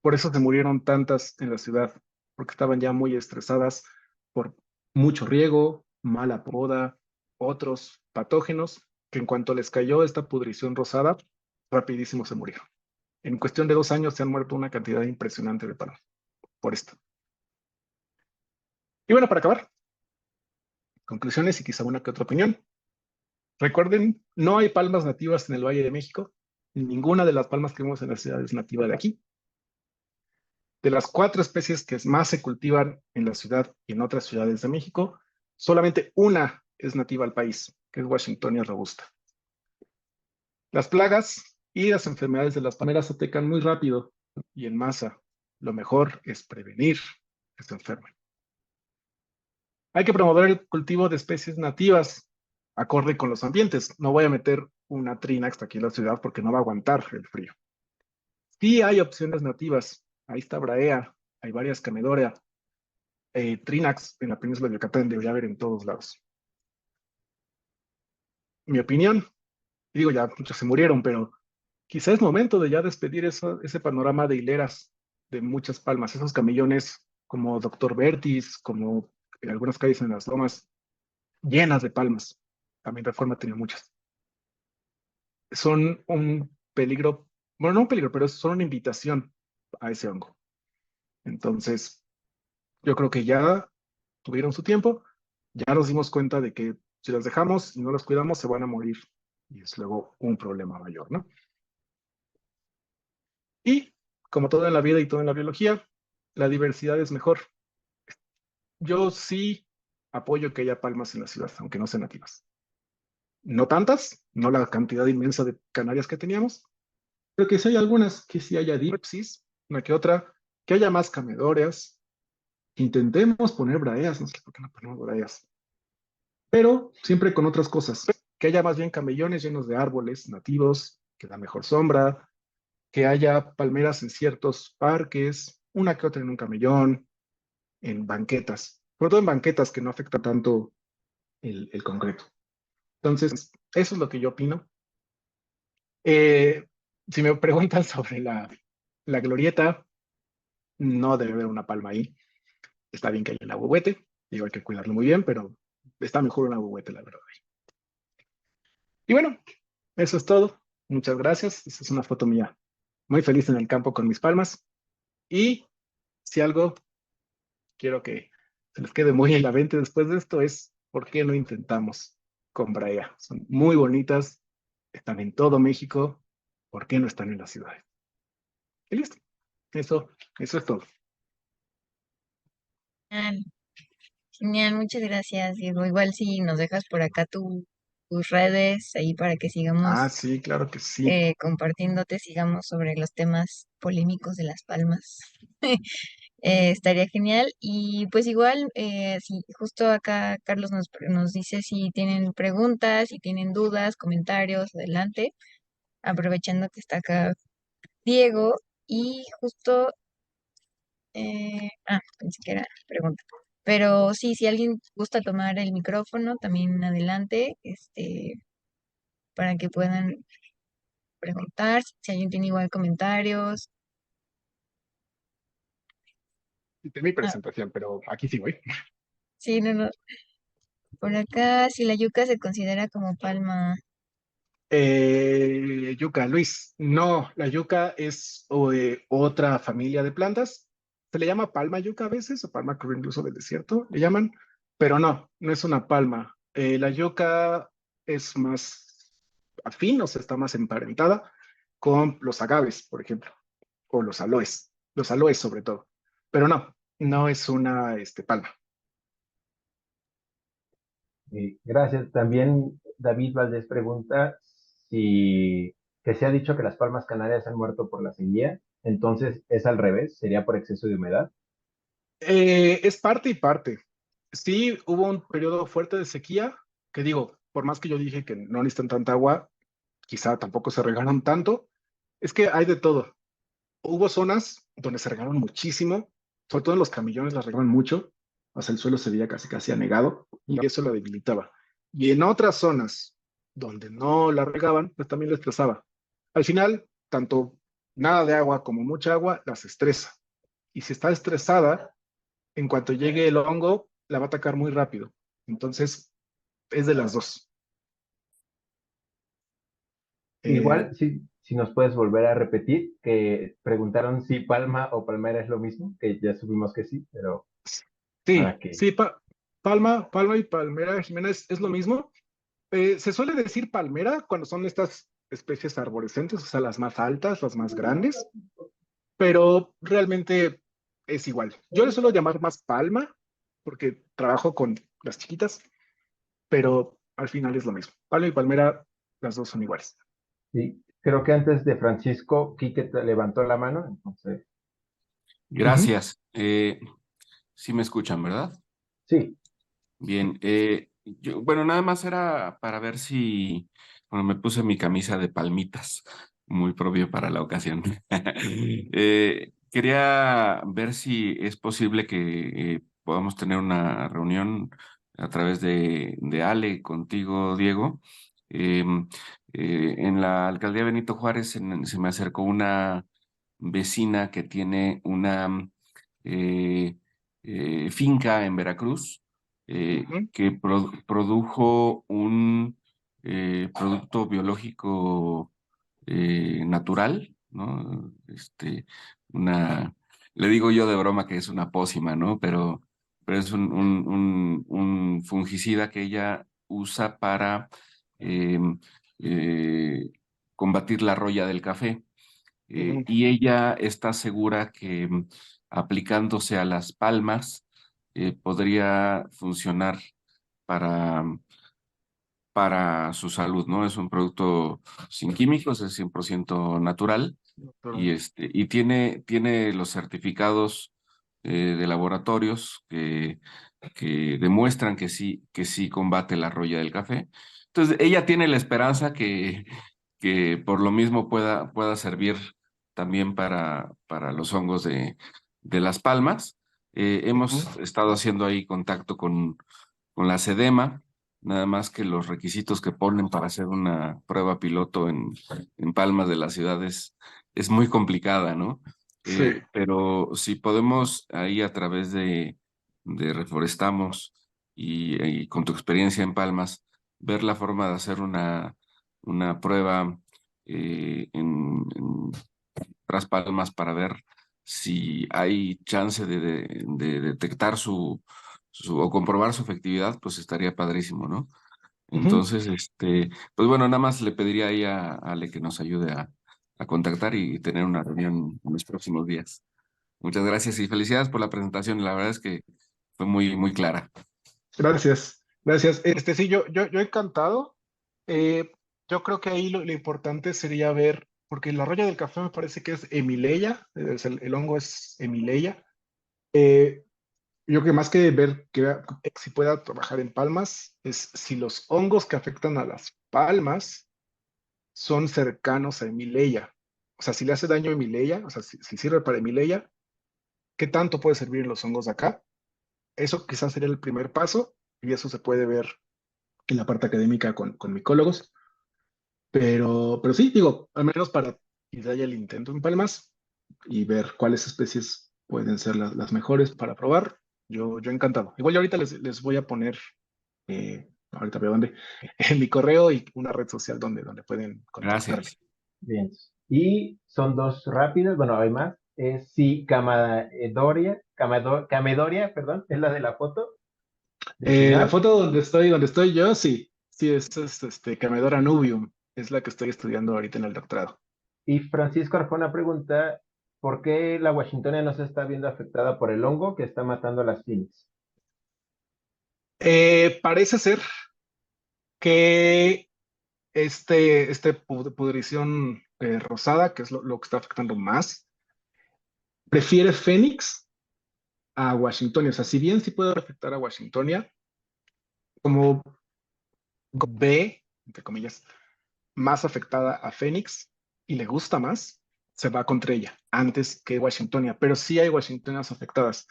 Por eso se murieron tantas en la ciudad, porque estaban ya muy estresadas por mucho riego, mala poda, otros patógenos, que en cuanto les cayó esta pudrición rosada, rapidísimo se murieron. En cuestión de 2 años se han muerto una cantidad impresionante de palmas por esto. Y bueno, para acabar, conclusiones y quizá una que otra opinión. Recuerden, no hay palmas nativas en el Valle de México. Ninguna de las palmas que vemos en la ciudad es nativa de aquí. De las 4 especies que más se cultivan en la ciudad y en otras ciudades de México, solamente una es nativa al país, que es Washingtonia robusta. Las plagas y las enfermedades de las palmeras atacan muy rápido y en masa. Lo mejor es prevenir que se enfermen. Hay que promover el cultivo de especies nativas acorde con los ambientes. No voy a meter una Trinax aquí en la ciudad porque no va a aguantar el frío. Sí hay opciones nativas. Ahí está Braea, hay varias Camedorea, Trinax en la península de Yucatán debería haber en todos lados. Mi opinión, digo ya, muchos se murieron, pero quizá es momento de ya despedir ese panorama de hileras de muchas palmas, esos camellones como Doctor Vertis, como en algunas calles en las lomas, llenas de palmas. También Reforma tenía muchas. Son un peligro, bueno, no un peligro, pero son una invitación a ese hongo. Entonces, yo creo que ya tuvieron su tiempo, ya nos dimos cuenta de que si las dejamos y no las cuidamos, se van a morir. Y es luego un problema mayor, ¿no? Y como todo en la vida y todo en la biología, la diversidad es mejor. Yo sí apoyo que haya palmas en la ciudad, aunque no sean nativas. No tantas, no la cantidad inmensa de canarias que teníamos, pero que sí hay algunas, que sí haya dipsis, una que otra, que haya más camedóreas. Intentemos poner braeas, no sé por qué no ponemos braeas, pero siempre con otras cosas. Que haya más bien camellones llenos de árboles nativos, que da mejor sombra, que haya palmeras en ciertos parques, una que otra en un camellón, en banquetas, sobre todo en banquetas que no afecta tanto el concreto. Entonces, eso es lo que yo opino. Eh, si me preguntan sobre la glorieta, no debe haber una palma ahí. Está bien que haya un ahuehuete, digo, hay que cuidarlo muy bien, pero está mejor un ahuehuete, la verdad. Y bueno, eso es todo. Muchas gracias. Esa es una foto mía. Muy feliz en el campo con mis palmas. Y si algo quiero que se les quede muy en la mente después de esto es, ¿por qué no intentamos con Brea? Son muy bonitas, están en todo México, ¿por qué no están en las ciudades? Y listo, eso es todo. Genial, genial, muchas gracias, Diego. Igual si nos dejas por acá tus redes ahí para que Ah, sigamos sí, claro que sí. compartiéndote, sigamos sobre los temas polémicos de las palmas. Estaría genial. Y pues igual, si justo acá Carlos nos dice si tienen preguntas, si tienen dudas, comentarios, adelante, aprovechando que está acá Diego. Y justo, pensé que era pregunta. Pero sí, si alguien gusta tomar el micrófono, también adelante, para que puedan preguntar, si alguien tiene igual comentarios. Hice mi Ah, presentación, pero aquí sí voy. sí, no, no. Por acá, si la yuca se considera como palma. Yuca, Luis, no, la yuca es otra familia de plantas. Se le llama palma yuca a veces, o palma cruz incluso del desierto, le llaman, pero no, no es una palma. La yuca es más. afín, o sea, está más emparentada con los agaves, por ejemplo, o los aloes sobre todo. Pero no, no es una palma. Gracias. También David Valdés pregunta si que se ha dicho que las palmas canarias han muerto por la sequía, entonces es al revés, sería por exceso de humedad. Es parte y parte. Sí, hubo un periodo fuerte de sequía, que digo, por más que yo dije que no necesitan tanta agua, quizá tampoco se regaron tanto. Es que hay de todo. Hubo zonas donde se regaron muchísimo, sobre todo en los camillones las regaron mucho, o sea, el suelo se veía casi casi anegado y eso la debilitaba. Y en otras zonas donde no la regaban, pues también la estresaba. Al final, tanto nada de agua como mucha agua las estresa. Y si está estresada, en cuanto llegue el hongo, la va a atacar muy rápido. Entonces, es de las dos. Eh, Igual, si nos puedes volver a repetir, que preguntaron si palma o palmera es lo mismo, que ya supimos que sí, pero para sí, que... sí, palma y palmera, Jimena, es lo mismo. Se suele decir palmera cuando son estas especies arborescentes, o sea, las más altas, las más grandes, pero realmente es igual. Yo le suelo llamar más palma porque trabajo con las chiquitas, pero al final es lo mismo. Palma y palmera, las dos son iguales. Sí, creo que antes de Francisco, Quique levantó la mano, entonces, Ujú. Gracias. Sí me escuchan, ¿verdad? sí, Bien. Bueno, nada más era para ver si, bueno, me puse mi camisa de palmitas, muy propio para la ocasión. Quería ver si es posible que podamos tener una reunión a través de Ale contigo, Diego. Em, en la alcaldía Benito Juárez se me acercó una vecina que tiene una eh, finca en Veracruz Ujú. que produjo un producto biológico natural, ¿no? Le digo yo de broma que es una pócima, ¿no? Pero es un fungicida que ella usa para eh, eh, combatir la roya del café. Ujú. Y ella está segura que aplicándose a las palmas podría funcionar para, para su salud, ¿no? Es un producto sin químicos, es 100% natural y, Doctora. y tiene los certificados de laboratorios que demuestran que sí combate la roya del café. Entonces, ella tiene la esperanza que por lo mismo pueda servir también para los hongos de las palmas. Ujú. Hemos estado haciendo ahí contacto con la SEDEMA, nada más que los requisitos que ponen para hacer una prueba piloto en palmas de las ciudades es muy complicada, ¿no? Sí. Pero si podemos ahí a través de Reforestamos y con tu experiencia en Palmas, ver la forma de hacer una prueba en otras palmas para ver si hay chance de detectar o comprobar su efectividad, pues estaría padrísimo, ¿no? Ujú. Entonces, pues bueno, nada más le pediría ahí a Ale que nos ayude a contactar y tener una reunión en los próximos días. Muchas gracias y felicidades por la presentación. La verdad es que fue muy, muy clara. Gracias, gracias. Sí, yo encantado. Eh, yo creo que ahí lo importante sería ver, porque la roya del café me parece que es Emileia, el hongo es Emileia. Eh, yo creo que más que ver si pueda trabajar en palmas, es si los hongos que afectan a las palmas son cercanos a Emileia. O sea, si le hace daño a Emileia, o sea, si sirve para Emileia, ¿qué tanto puede servir los hongos de acá? Eso quizás sería el primer paso y eso se puede ver en la parte académica con micólogos, pero sí, digo, al menos para que haya el intento en palmas y ver cuáles especies pueden ser las mejores para probar, yo encantado. Igual yo ahorita les voy a poner, ahorita veo dónde, en mi correo y una red social donde pueden contactarme. Gracias. bien. Y son dos rápidas, bueno, hay más. Es si Camedoria, perdón, es la de la foto del La señor. foto donde estoy yo, sí, sí, es Camedora nubium. Es la que estoy estudiando ahorita en el doctorado. Y Francisco Arjona pregunta, ¿por qué la Washingtonia no se está viendo afectada por el hongo que está matando a las Phoenix? Parece ser que pudrición rosada, que es lo que está afectando más, prefiere Fénix a Washingtonia. O sea, si bien sí puede afectar a Washingtonia, como ve, entre comillas, más afectada a Fénix y le gusta más, se va contra ella antes que Washingtonia. Pero sí hay Washingtonias afectadas.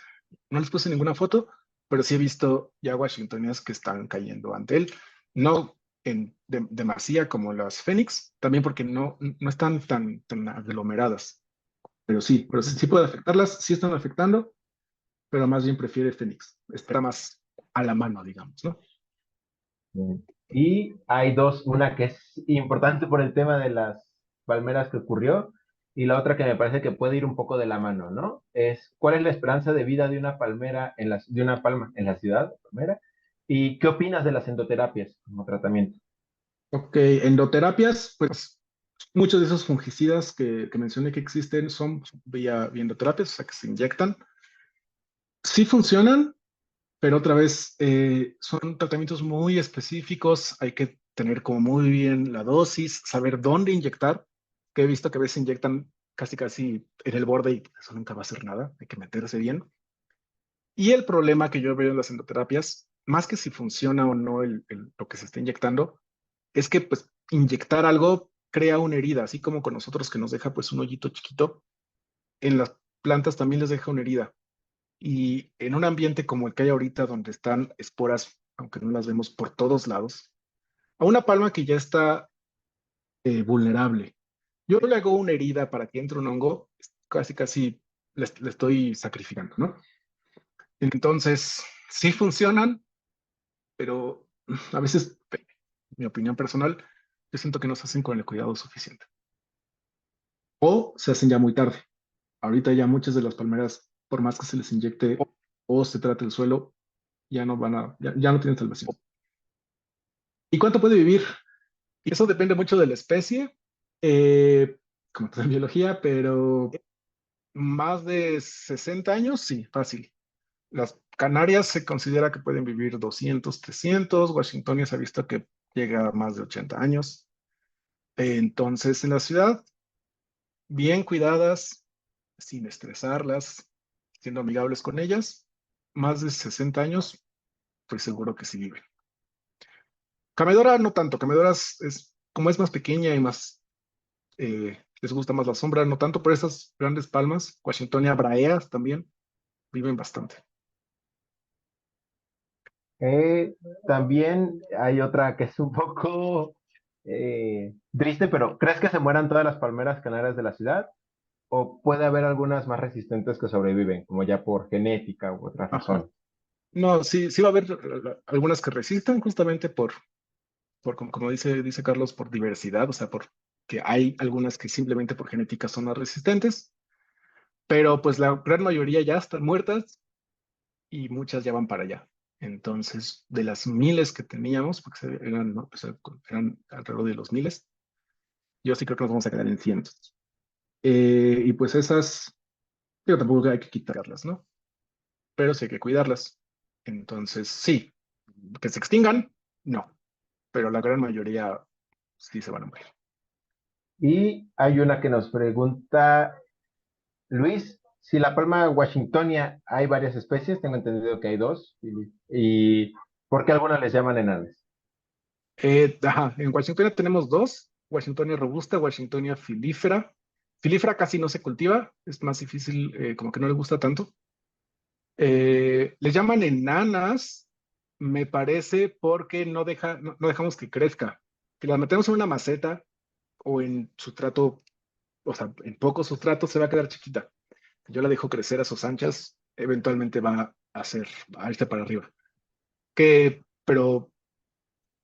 No les puse ninguna foto, pero sí he visto ya Washingtonias que están cayendo ante él. No en demasía como las Fénix, también porque no están tan aglomeradas. Pero sí puede afectarlas, sí están afectando, pero más bien prefiere Fénix. Está más a la mano, digamos, ¿no? Bien. Y hay dos, una que es importante por el tema de las palmeras que ocurrió y la otra que me parece que puede ir un poco de la mano, ¿no? Es, ¿cuál es la esperanza de vida de una palmera de una palma en la ciudad, palmera? ¿Y qué opinas de las endoterapias como tratamiento? Ok, endoterapias, pues muchos de esos fungicidas que mencioné que existen son vía endoterapias, o sea, que se inyectan. Sí funcionan, pero otra vez son tratamientos muy específicos, hay que tener como muy bien la dosis, saber dónde inyectar, que he visto que a veces inyectan casi en el borde y eso nunca va a hacer nada, hay que meterse bien. Y el problema que yo veo en las endoterapias, más que si funciona o no lo que se está inyectando, es que pues inyectar algo crea una herida, así como con nosotros que nos deja pues un hoyito chiquito, en las plantas también les deja una herida. Y en un ambiente como el que hay ahorita, donde están esporas, aunque no las vemos por todos lados, a una palma que ya está vulnerable, yo le hago una herida para que entre un hongo, casi le estoy sacrificando, ¿no? Entonces, sí funcionan, pero a veces, mi opinión personal, yo siento que no se hacen con el cuidado suficiente. O se hacen ya muy tarde. Ahorita ya muchas de las palmeras, por más que se les inyecte o se trate el suelo, ya no tienen salvación. ¿Y cuánto puede vivir? Y eso depende mucho de la especie, como todo en biología, pero más de 60 años, sí, fácil. Las canarias se considera que pueden vivir 200, 300. Washingtonia se ha visto que llega a más de 80 años. Entonces, en la ciudad, bien cuidadas, sin estresarlas, siendo amigables con ellas, más de 60 años, estoy seguro que sí viven. Camedora no tanto, Camedora como es más pequeña y más, les gusta más la sombra, no tanto, pero esas grandes palmas, Washingtonia braeas también, viven bastante. Eh, También hay otra que es un poco triste, pero ¿crees que se mueran todas las palmeras canarias de la ciudad? ¿O puede haber algunas más resistentes que sobreviven, como ya por genética u otra Ajá. razón? No, sí va a haber algunas que resistan justamente como dice Carlos, por diversidad, o sea, que hay algunas que simplemente por genética son más resistentes, pero pues la gran mayoría ya están muertas y muchas ya van para allá. Entonces, de las miles que teníamos, porque eran, ¿no? Pues, eran alrededor de los miles, yo sí creo que nos vamos a quedar en cientos. Y pues esas, pero tampoco hay que quitarlas, ¿no? Pero sí hay que cuidarlas. Entonces, sí, que se extingan, no, pero la gran mayoría sí se van a morir. Y hay una que nos pregunta, Luis, si la palma washingtonia hay varias especies, tengo entendido que hay dos, y ¿por qué algunas les llaman enanas? Ajá, en Washingtonia tenemos dos, Washingtonia robusta, Washingtonia filífera. Filífera casi no se cultiva, es más difícil, como que no le gusta tanto. Les llaman enanas, me parece, porque no dejamos que crezca. Si las metemos en una maceta o en sustrato, o sea, en poco sustrato, se va a quedar chiquita. Si yo la dejo crecer a sus anchas, eventualmente va a irse para arriba. Pero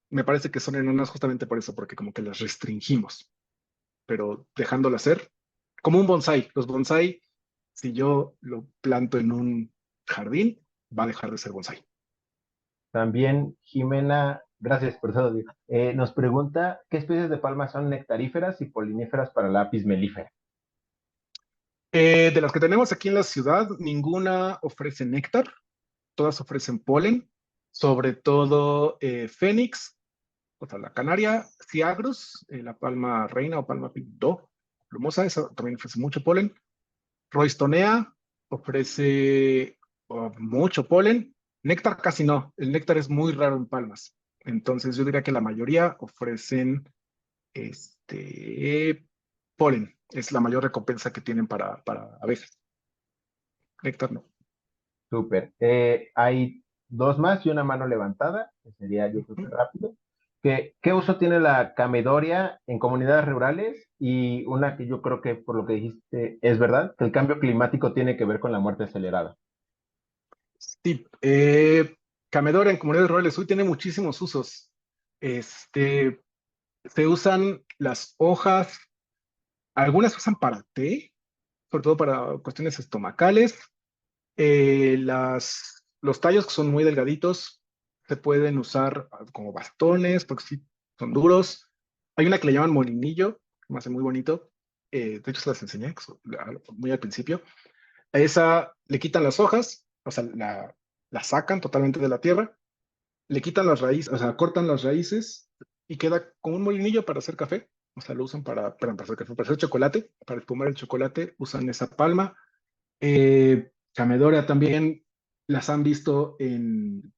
me parece que son enanas justamente por eso, porque como que las restringimos, pero dejándolas ser, como un bonsai. Los bonsai, si yo lo planto en un jardín, va a dejar de ser bonsai. También Jimena Gracias por todo, Diego. Nos pregunta, ¿qué especies de palmas son nectaríferas y poliníferas para la apis mellifera? De las que tenemos aquí en la ciudad, ninguna ofrece néctar, todas ofrecen polen, sobre todo Fénix, o sea, la canaria, Ciagrus, la palma reina o palma pintó, plumosa, esa también ofrece mucho polen. Roystonea ofrece mucho polen. Néctar casi no. El néctar es muy raro en palmas. Entonces yo diría que la mayoría ofrecen polen. Es la mayor recompensa que tienen para abejas. Néctar no. Súper. Hay dos más y una mano levantada, que sería yo creo que Ujú. rápido. ¿Qué uso tiene la camedoria en comunidades rurales? Y una que yo creo que por lo que dijiste es verdad, que el cambio climático tiene que ver con la muerte acelerada. Sí. Camedora en comunidades rurales hoy tiene muchísimos usos. Este, Se usan las hojas, algunas se usan para té, sobre todo para cuestiones estomacales. Los tallos que son muy delgaditos se pueden usar como bastones porque sí, son duros. Hay una que le llaman molinillo, que me hace muy bonito. De hecho, se las enseñé muy al principio. A esa le quitan las hojas, o sea, la sacan totalmente de la tierra, le quitan las raíces, o sea, cortan las raíces y queda como un molinillo para hacer café. O sea, lo usan perdón, para hacer café, para hacer chocolate, para espumar el chocolate, usan esa palma. Camedora también las han visto en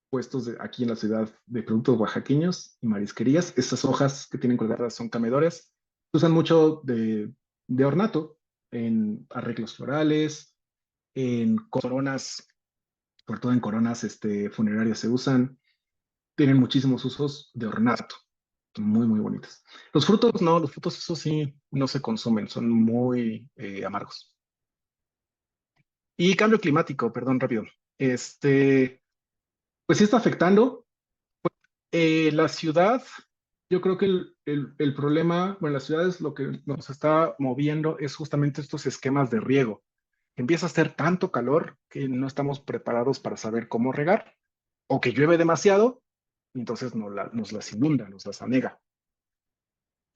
puestos aquí en la ciudad de productos oaxaqueños y marisquerías. Estas hojas que tienen colgadas son camedores. Se usan mucho de ornato en arreglos florales, en coronas, sobre todo en coronas funerarias se usan. Tienen muchísimos usos de ornato. Muy, muy bonitas. Los frutos no, los frutos eso sí no se consumen, son muy amargos. Y cambio climático, perdón, rápido. Pues sí está afectando. La ciudad, yo creo que el problema, bueno, las ciudades lo que nos está moviendo es justamente estos esquemas de riego. Empieza a hacer tanto calor que no estamos preparados para saber cómo regar, o que llueve demasiado, y entonces nos las inunda, nos las anega.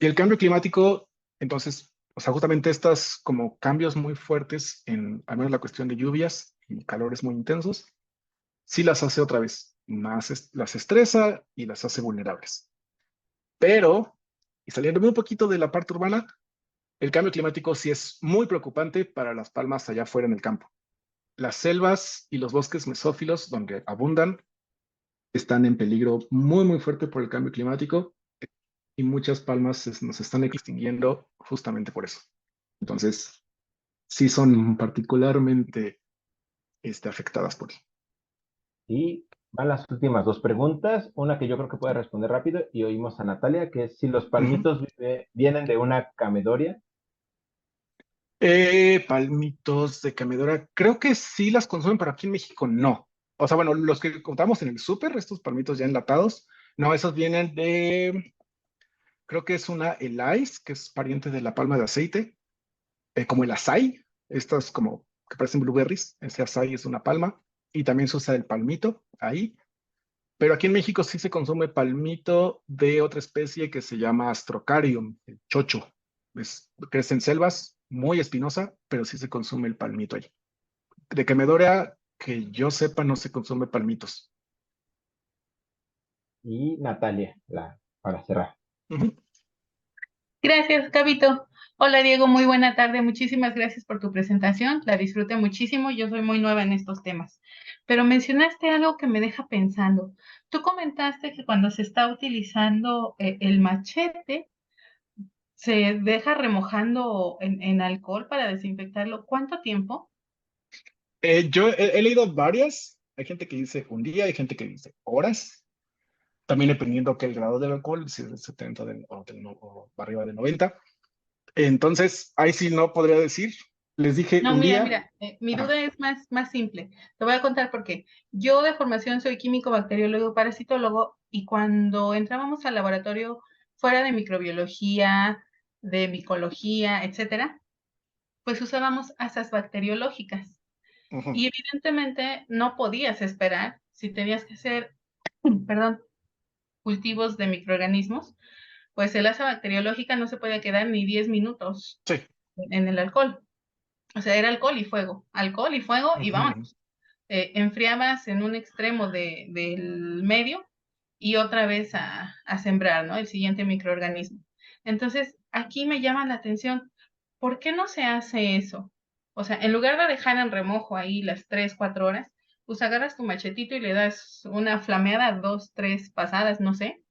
Y el cambio climático, entonces, o sea, justamente estas como cambios muy fuertes en al menos la cuestión de lluvias y calores muy intensos, sí las hace otra vez más, las estresa y las hace vulnerables. Pero, y saliendo un poquito de la parte urbana, el cambio climático sí es muy preocupante para las palmas allá afuera en el campo. Las selvas y los bosques mesófilos, donde abundan, están en peligro muy, muy fuerte por el cambio climático y muchas palmas nos están extinguiendo justamente por eso. Entonces, sí son particularmente afectadas por él. Y van las últimas dos preguntas. Una que yo creo que puede responder rápido y oímos a Natalia, que es si los Ujú. palmitos vienen de una camedoria. Palmitos de camedora, creo que sí las consumen, pero aquí en México no. O sea, bueno, los que contamos en el súper, estos palmitos ya enlatados, no, esos vienen creo que es una Elais, que es pariente de la palma de aceite, como el açaí, estas como que parecen blueberries, ese açaí es una palma, y también se usa el palmito ahí, pero aquí en México sí se consume palmito de otra especie que se llama Astrocarium, el chocho. Crece en selvas, muy espinosa, pero sí se consume el palmito ahí. De Quemedorea, que yo sepa, no se consume palmitos. Y Natalia, para cerrar. Ujú. Gracias, Gabito. Hola, Diego, muy buena tarde. Muchísimas gracias por tu presentación. La disfruté muchísimo. Yo soy muy nueva en estos temas. Pero mencionaste algo que me deja pensando. Tú comentaste que cuando se está utilizando el machete, se deja remojando en alcohol para desinfectarlo. ¿Cuánto tiempo? Yo he leído varias. Hay gente que dice un día, hay gente que dice horas. También dependiendo que el grado del alcohol, si es de 70 o arriba de 90. Entonces, ahí sí no podría decir. Les dije No, un mira, día. mira, mi Ajá. duda es más simple. Te voy a contar por qué. Yo de formación soy químico, bacteriólogo, parasitólogo, y cuando entrábamos al laboratorio fuera de microbiología, de micología, etcétera, pues usábamos asas bacteriológicas. Ujú. Y evidentemente no podías esperar si tenías que hacer, perdón, cultivos de microorganismos, pues el asa bacteriológica no se puede quedar ni 10 minutos Sí. en el alcohol. O sea, era alcohol y fuego y vámonos. Enfriabas en un extremo del medio y otra vez a sembrar, ¿no? El siguiente microorganismo. Entonces, aquí me llama la atención, ¿por qué no se hace eso? O sea, en lugar de dejar en remojo ahí las 3, 4 horas, pues agarras tu machetito y le das una flameada, 2, 3 pasadas, no sé.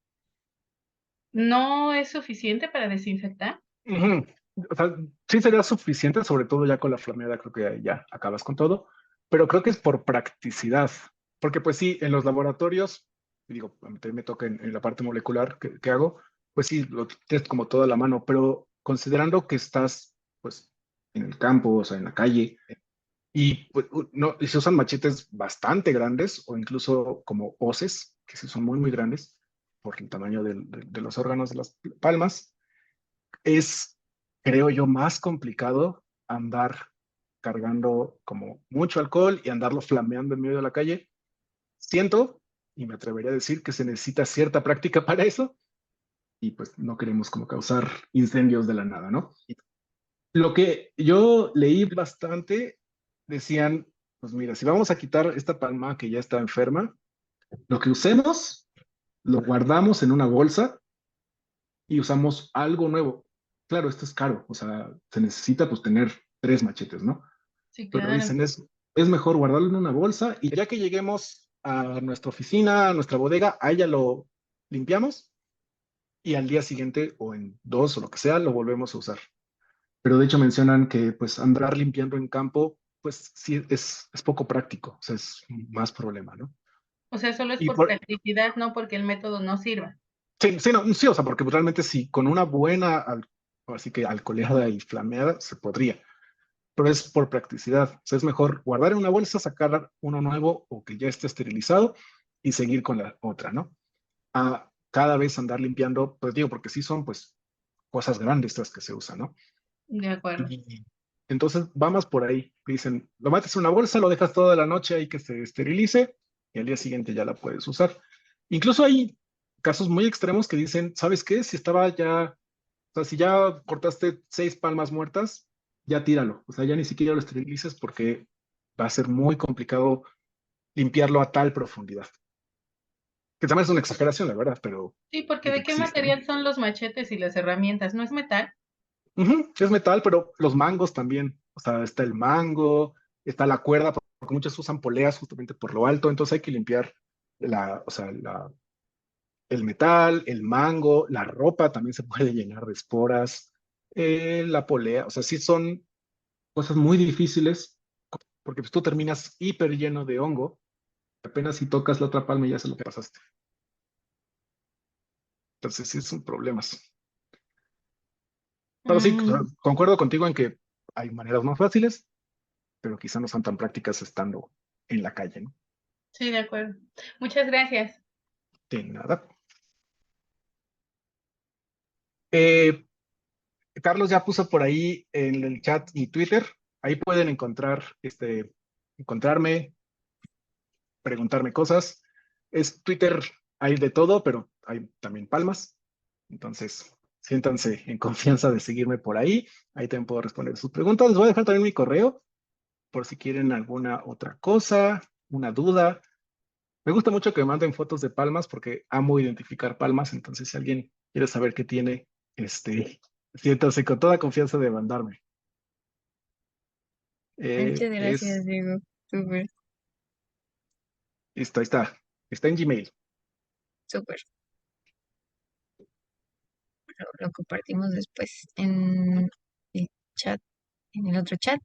¿No es suficiente para desinfectar? Ujú. O sea, sí sería suficiente, sobre todo ya con la flameada, creo que ya acabas con todo, pero creo que es por practicidad, porque pues sí, en los laboratorios, y digo, a mí también me toca en la parte molecular que hago, pues sí, lo tienes como toda la mano, pero considerando que estás pues en el campo, o sea, en la calle, y pues, no, y se usan machetes bastante grandes o incluso como hoces, que sí son muy, muy grandes por el tamaño de los órganos de las palmas, es, creo yo, más complicado andar cargando como mucho alcohol y andarlo flameando en medio de la calle. Siento, y me atrevería a decir que se necesita cierta práctica para eso, y pues no queremos como causar incendios de la nada, ¿no? Lo que yo leí bastante, decían, pues mira, si vamos a quitar esta palma que ya está enferma, lo que usemos, lo guardamos en una bolsa y usamos algo nuevo. Claro, esto es caro, o sea, se necesita pues tener 3 machetes, ¿no? Sí, Pero claro. dicen, es mejor guardarlo en una bolsa y ya que lleguemos a nuestra oficina, a nuestra bodega, ahí ya lo limpiamos y al día siguiente o en 2 o lo que sea, lo volvemos a usar. Pero de hecho mencionan que pues andar limpiando en campo, pues sí es poco práctico, o sea, es más problema, ¿no? O sea, solo es Y por por, practicidad, no porque el método no sirva. sí, sí, no, sí, o sea, porque realmente sí, con una buena, así que alcoholada y flameada, se podría, pero es por practicidad. O sea, es mejor guardar en una bolsa, sacar uno nuevo o que ya esté esterilizado y seguir con la otra, ¿no? A cada vez andar limpiando, pues digo, porque sí son pues cosas grandes estas que se usan, ¿no? De acuerdo. Y entonces va más por ahí. Dicen, lo metes en una bolsa, lo dejas toda la noche ahí que se esterilice y al día siguiente ya la puedes usar. Incluso hay casos muy extremos que dicen, ¿sabes qué? Si estaba ya, o sea, si ya cortaste 6 palmas muertas, ya tíralo. O sea, ya ni siquiera lo esterilices porque va a ser muy complicado limpiarlo a tal profundidad. Que también es una exageración, la verdad, pero Sí, porque ¿de qué existe, ¿no? material son los machetes y las herramientas? ¿No es metal? Ujú, sí es metal, pero los mangos también. O sea, está el mango, está la cuerda, porque muchos usan poleas justamente por lo alto, entonces hay que limpiar o sea, el metal, el mango, la ropa también se puede llenar de esporas, la polea, o sea, sí son cosas muy difíciles, porque pues, tú terminas hiper lleno de hongo, apenas si tocas la otra palma y ya se lo pasaste. Entonces sí son problemas. Pero sí, o sea, Mm, concuerdo contigo en que hay maneras más fáciles, pero quizá no son tan prácticas estando en la calle, ¿no? sí, de acuerdo. Muchas gracias. De nada. Eh, Carlos ya puso por ahí en el chat mi Twitter. Ahí pueden encontrarme, preguntarme cosas. Es Twitter, hay de todo, pero hay también palmas. Entonces, siéntanse en confianza de seguirme por ahí. Ahí también puedo responder sus preguntas. Les voy a dejar también mi correo por si quieren alguna otra cosa, una duda. Me gusta mucho que me manden fotos de palmas porque amo identificar palmas. Entonces, si alguien quiere saber qué tiene, siéntase con toda confianza de mandarme. Muchas gracias, Es, Diego. Súper, listo, ahí está. Está en Gmail. súper. Lo compartimos después en el chat, en el otro chat.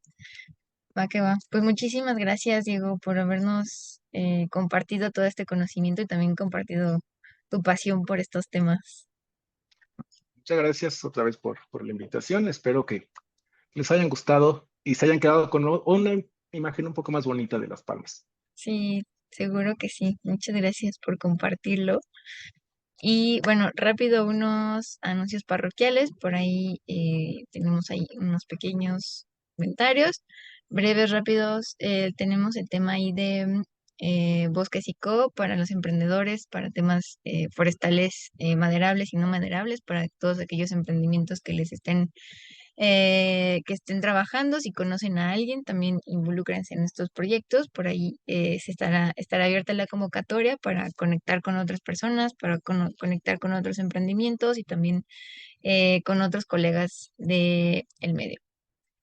Va que va. Pues muchísimas gracias, Diego, por habernos compartido todo este conocimiento y también compartido tu pasión por estos temas. Muchas gracias otra vez por la invitación. Espero que les hayan gustado y se hayan quedado con una imagen un poco más bonita de las palmas. Sí, seguro que sí. Muchas gracias por compartirlo. Y bueno, rápido unos anuncios parroquiales. Por ahí tenemos ahí unos pequeños comentarios. Breves, rápidos. Tenemos el tema ahí de Bosques y Co. para los emprendedores, para temas forestales, maderables y no maderables, para todos aquellos emprendimientos que estén trabajando. Si conocen a alguien, también involúcrense en estos proyectos. Por ahí estará abierta la convocatoria para conectar con otras personas, para conectar con otros emprendimientos y también con otros colegas del medio.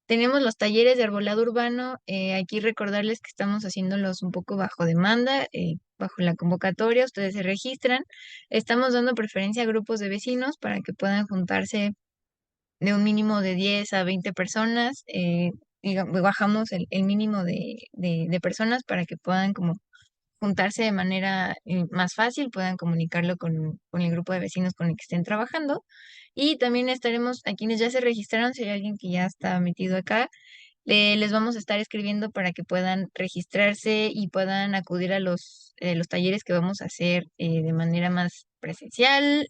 Tenemos los talleres de arbolado urbano. Aquí recordarles que estamos haciéndolos un poco bajo demanda, bajo la convocatoria. Ustedes se registran. Estamos dando preferencia a grupos de vecinos para que puedan juntarse de un mínimo de 10 a 20 personas. Bajamos el mínimo de personas para que puedan como juntarse de manera más fácil, puedan comunicarlo con el grupo de vecinos con el que estén trabajando. Y también estaremos, a quienes ya se registraron, si hay alguien que ya está metido acá, les vamos a estar escribiendo para que puedan registrarse y puedan acudir a los talleres que vamos a hacer de manera más presencial,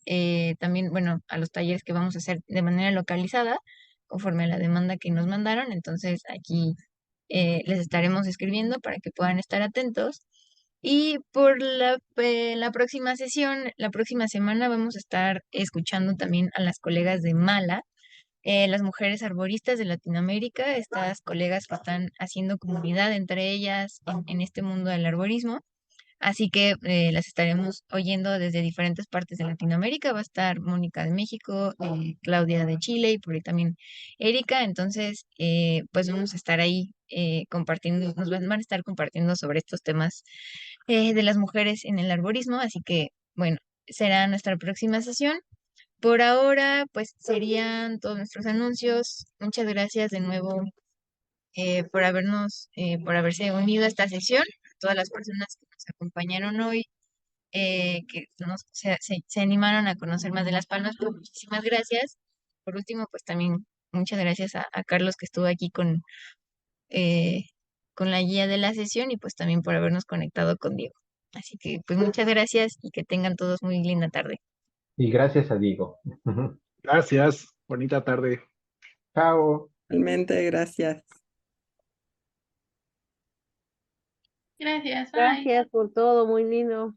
también, bueno, a los talleres que vamos a hacer de manera localizada, conforme a la demanda que nos mandaron. Entonces, aquí les estaremos escribiendo para que puedan estar atentos. Y por la próxima sesión, la próxima semana, vamos a estar escuchando también a las colegas de Mala, las mujeres arboristas de Latinoamérica, estas colegas que están haciendo comunidad entre ellas en este mundo del arborismo. Así que las estaremos oyendo desde diferentes partes de Latinoamérica. Va a estar Mónica de México, Claudia de Chile y por ahí también Erika. Entonces, pues vamos a estar ahí compartiendo, nos van a estar compartiendo sobre estos temas de las mujeres en el arborismo. Así que, bueno, será nuestra próxima sesión. Por ahora, pues serían todos nuestros anuncios. Muchas gracias de nuevo por haberse unido a esta sesión. A todas las personas que nos acompañaron hoy, se animaron a conocer más de Las Palmas, pues muchísimas gracias. Por último, pues también muchas gracias a Carlos que estuvo aquí eh, con la guía de la sesión y pues también por habernos conectado con Diego. Así que pues muchas gracias y que tengan todos muy linda tarde. Y gracias a Diego. Gracias. Bonita tarde. Chao. Realmente, gracias. Gracias, bye. Gracias por todo, muy lindo.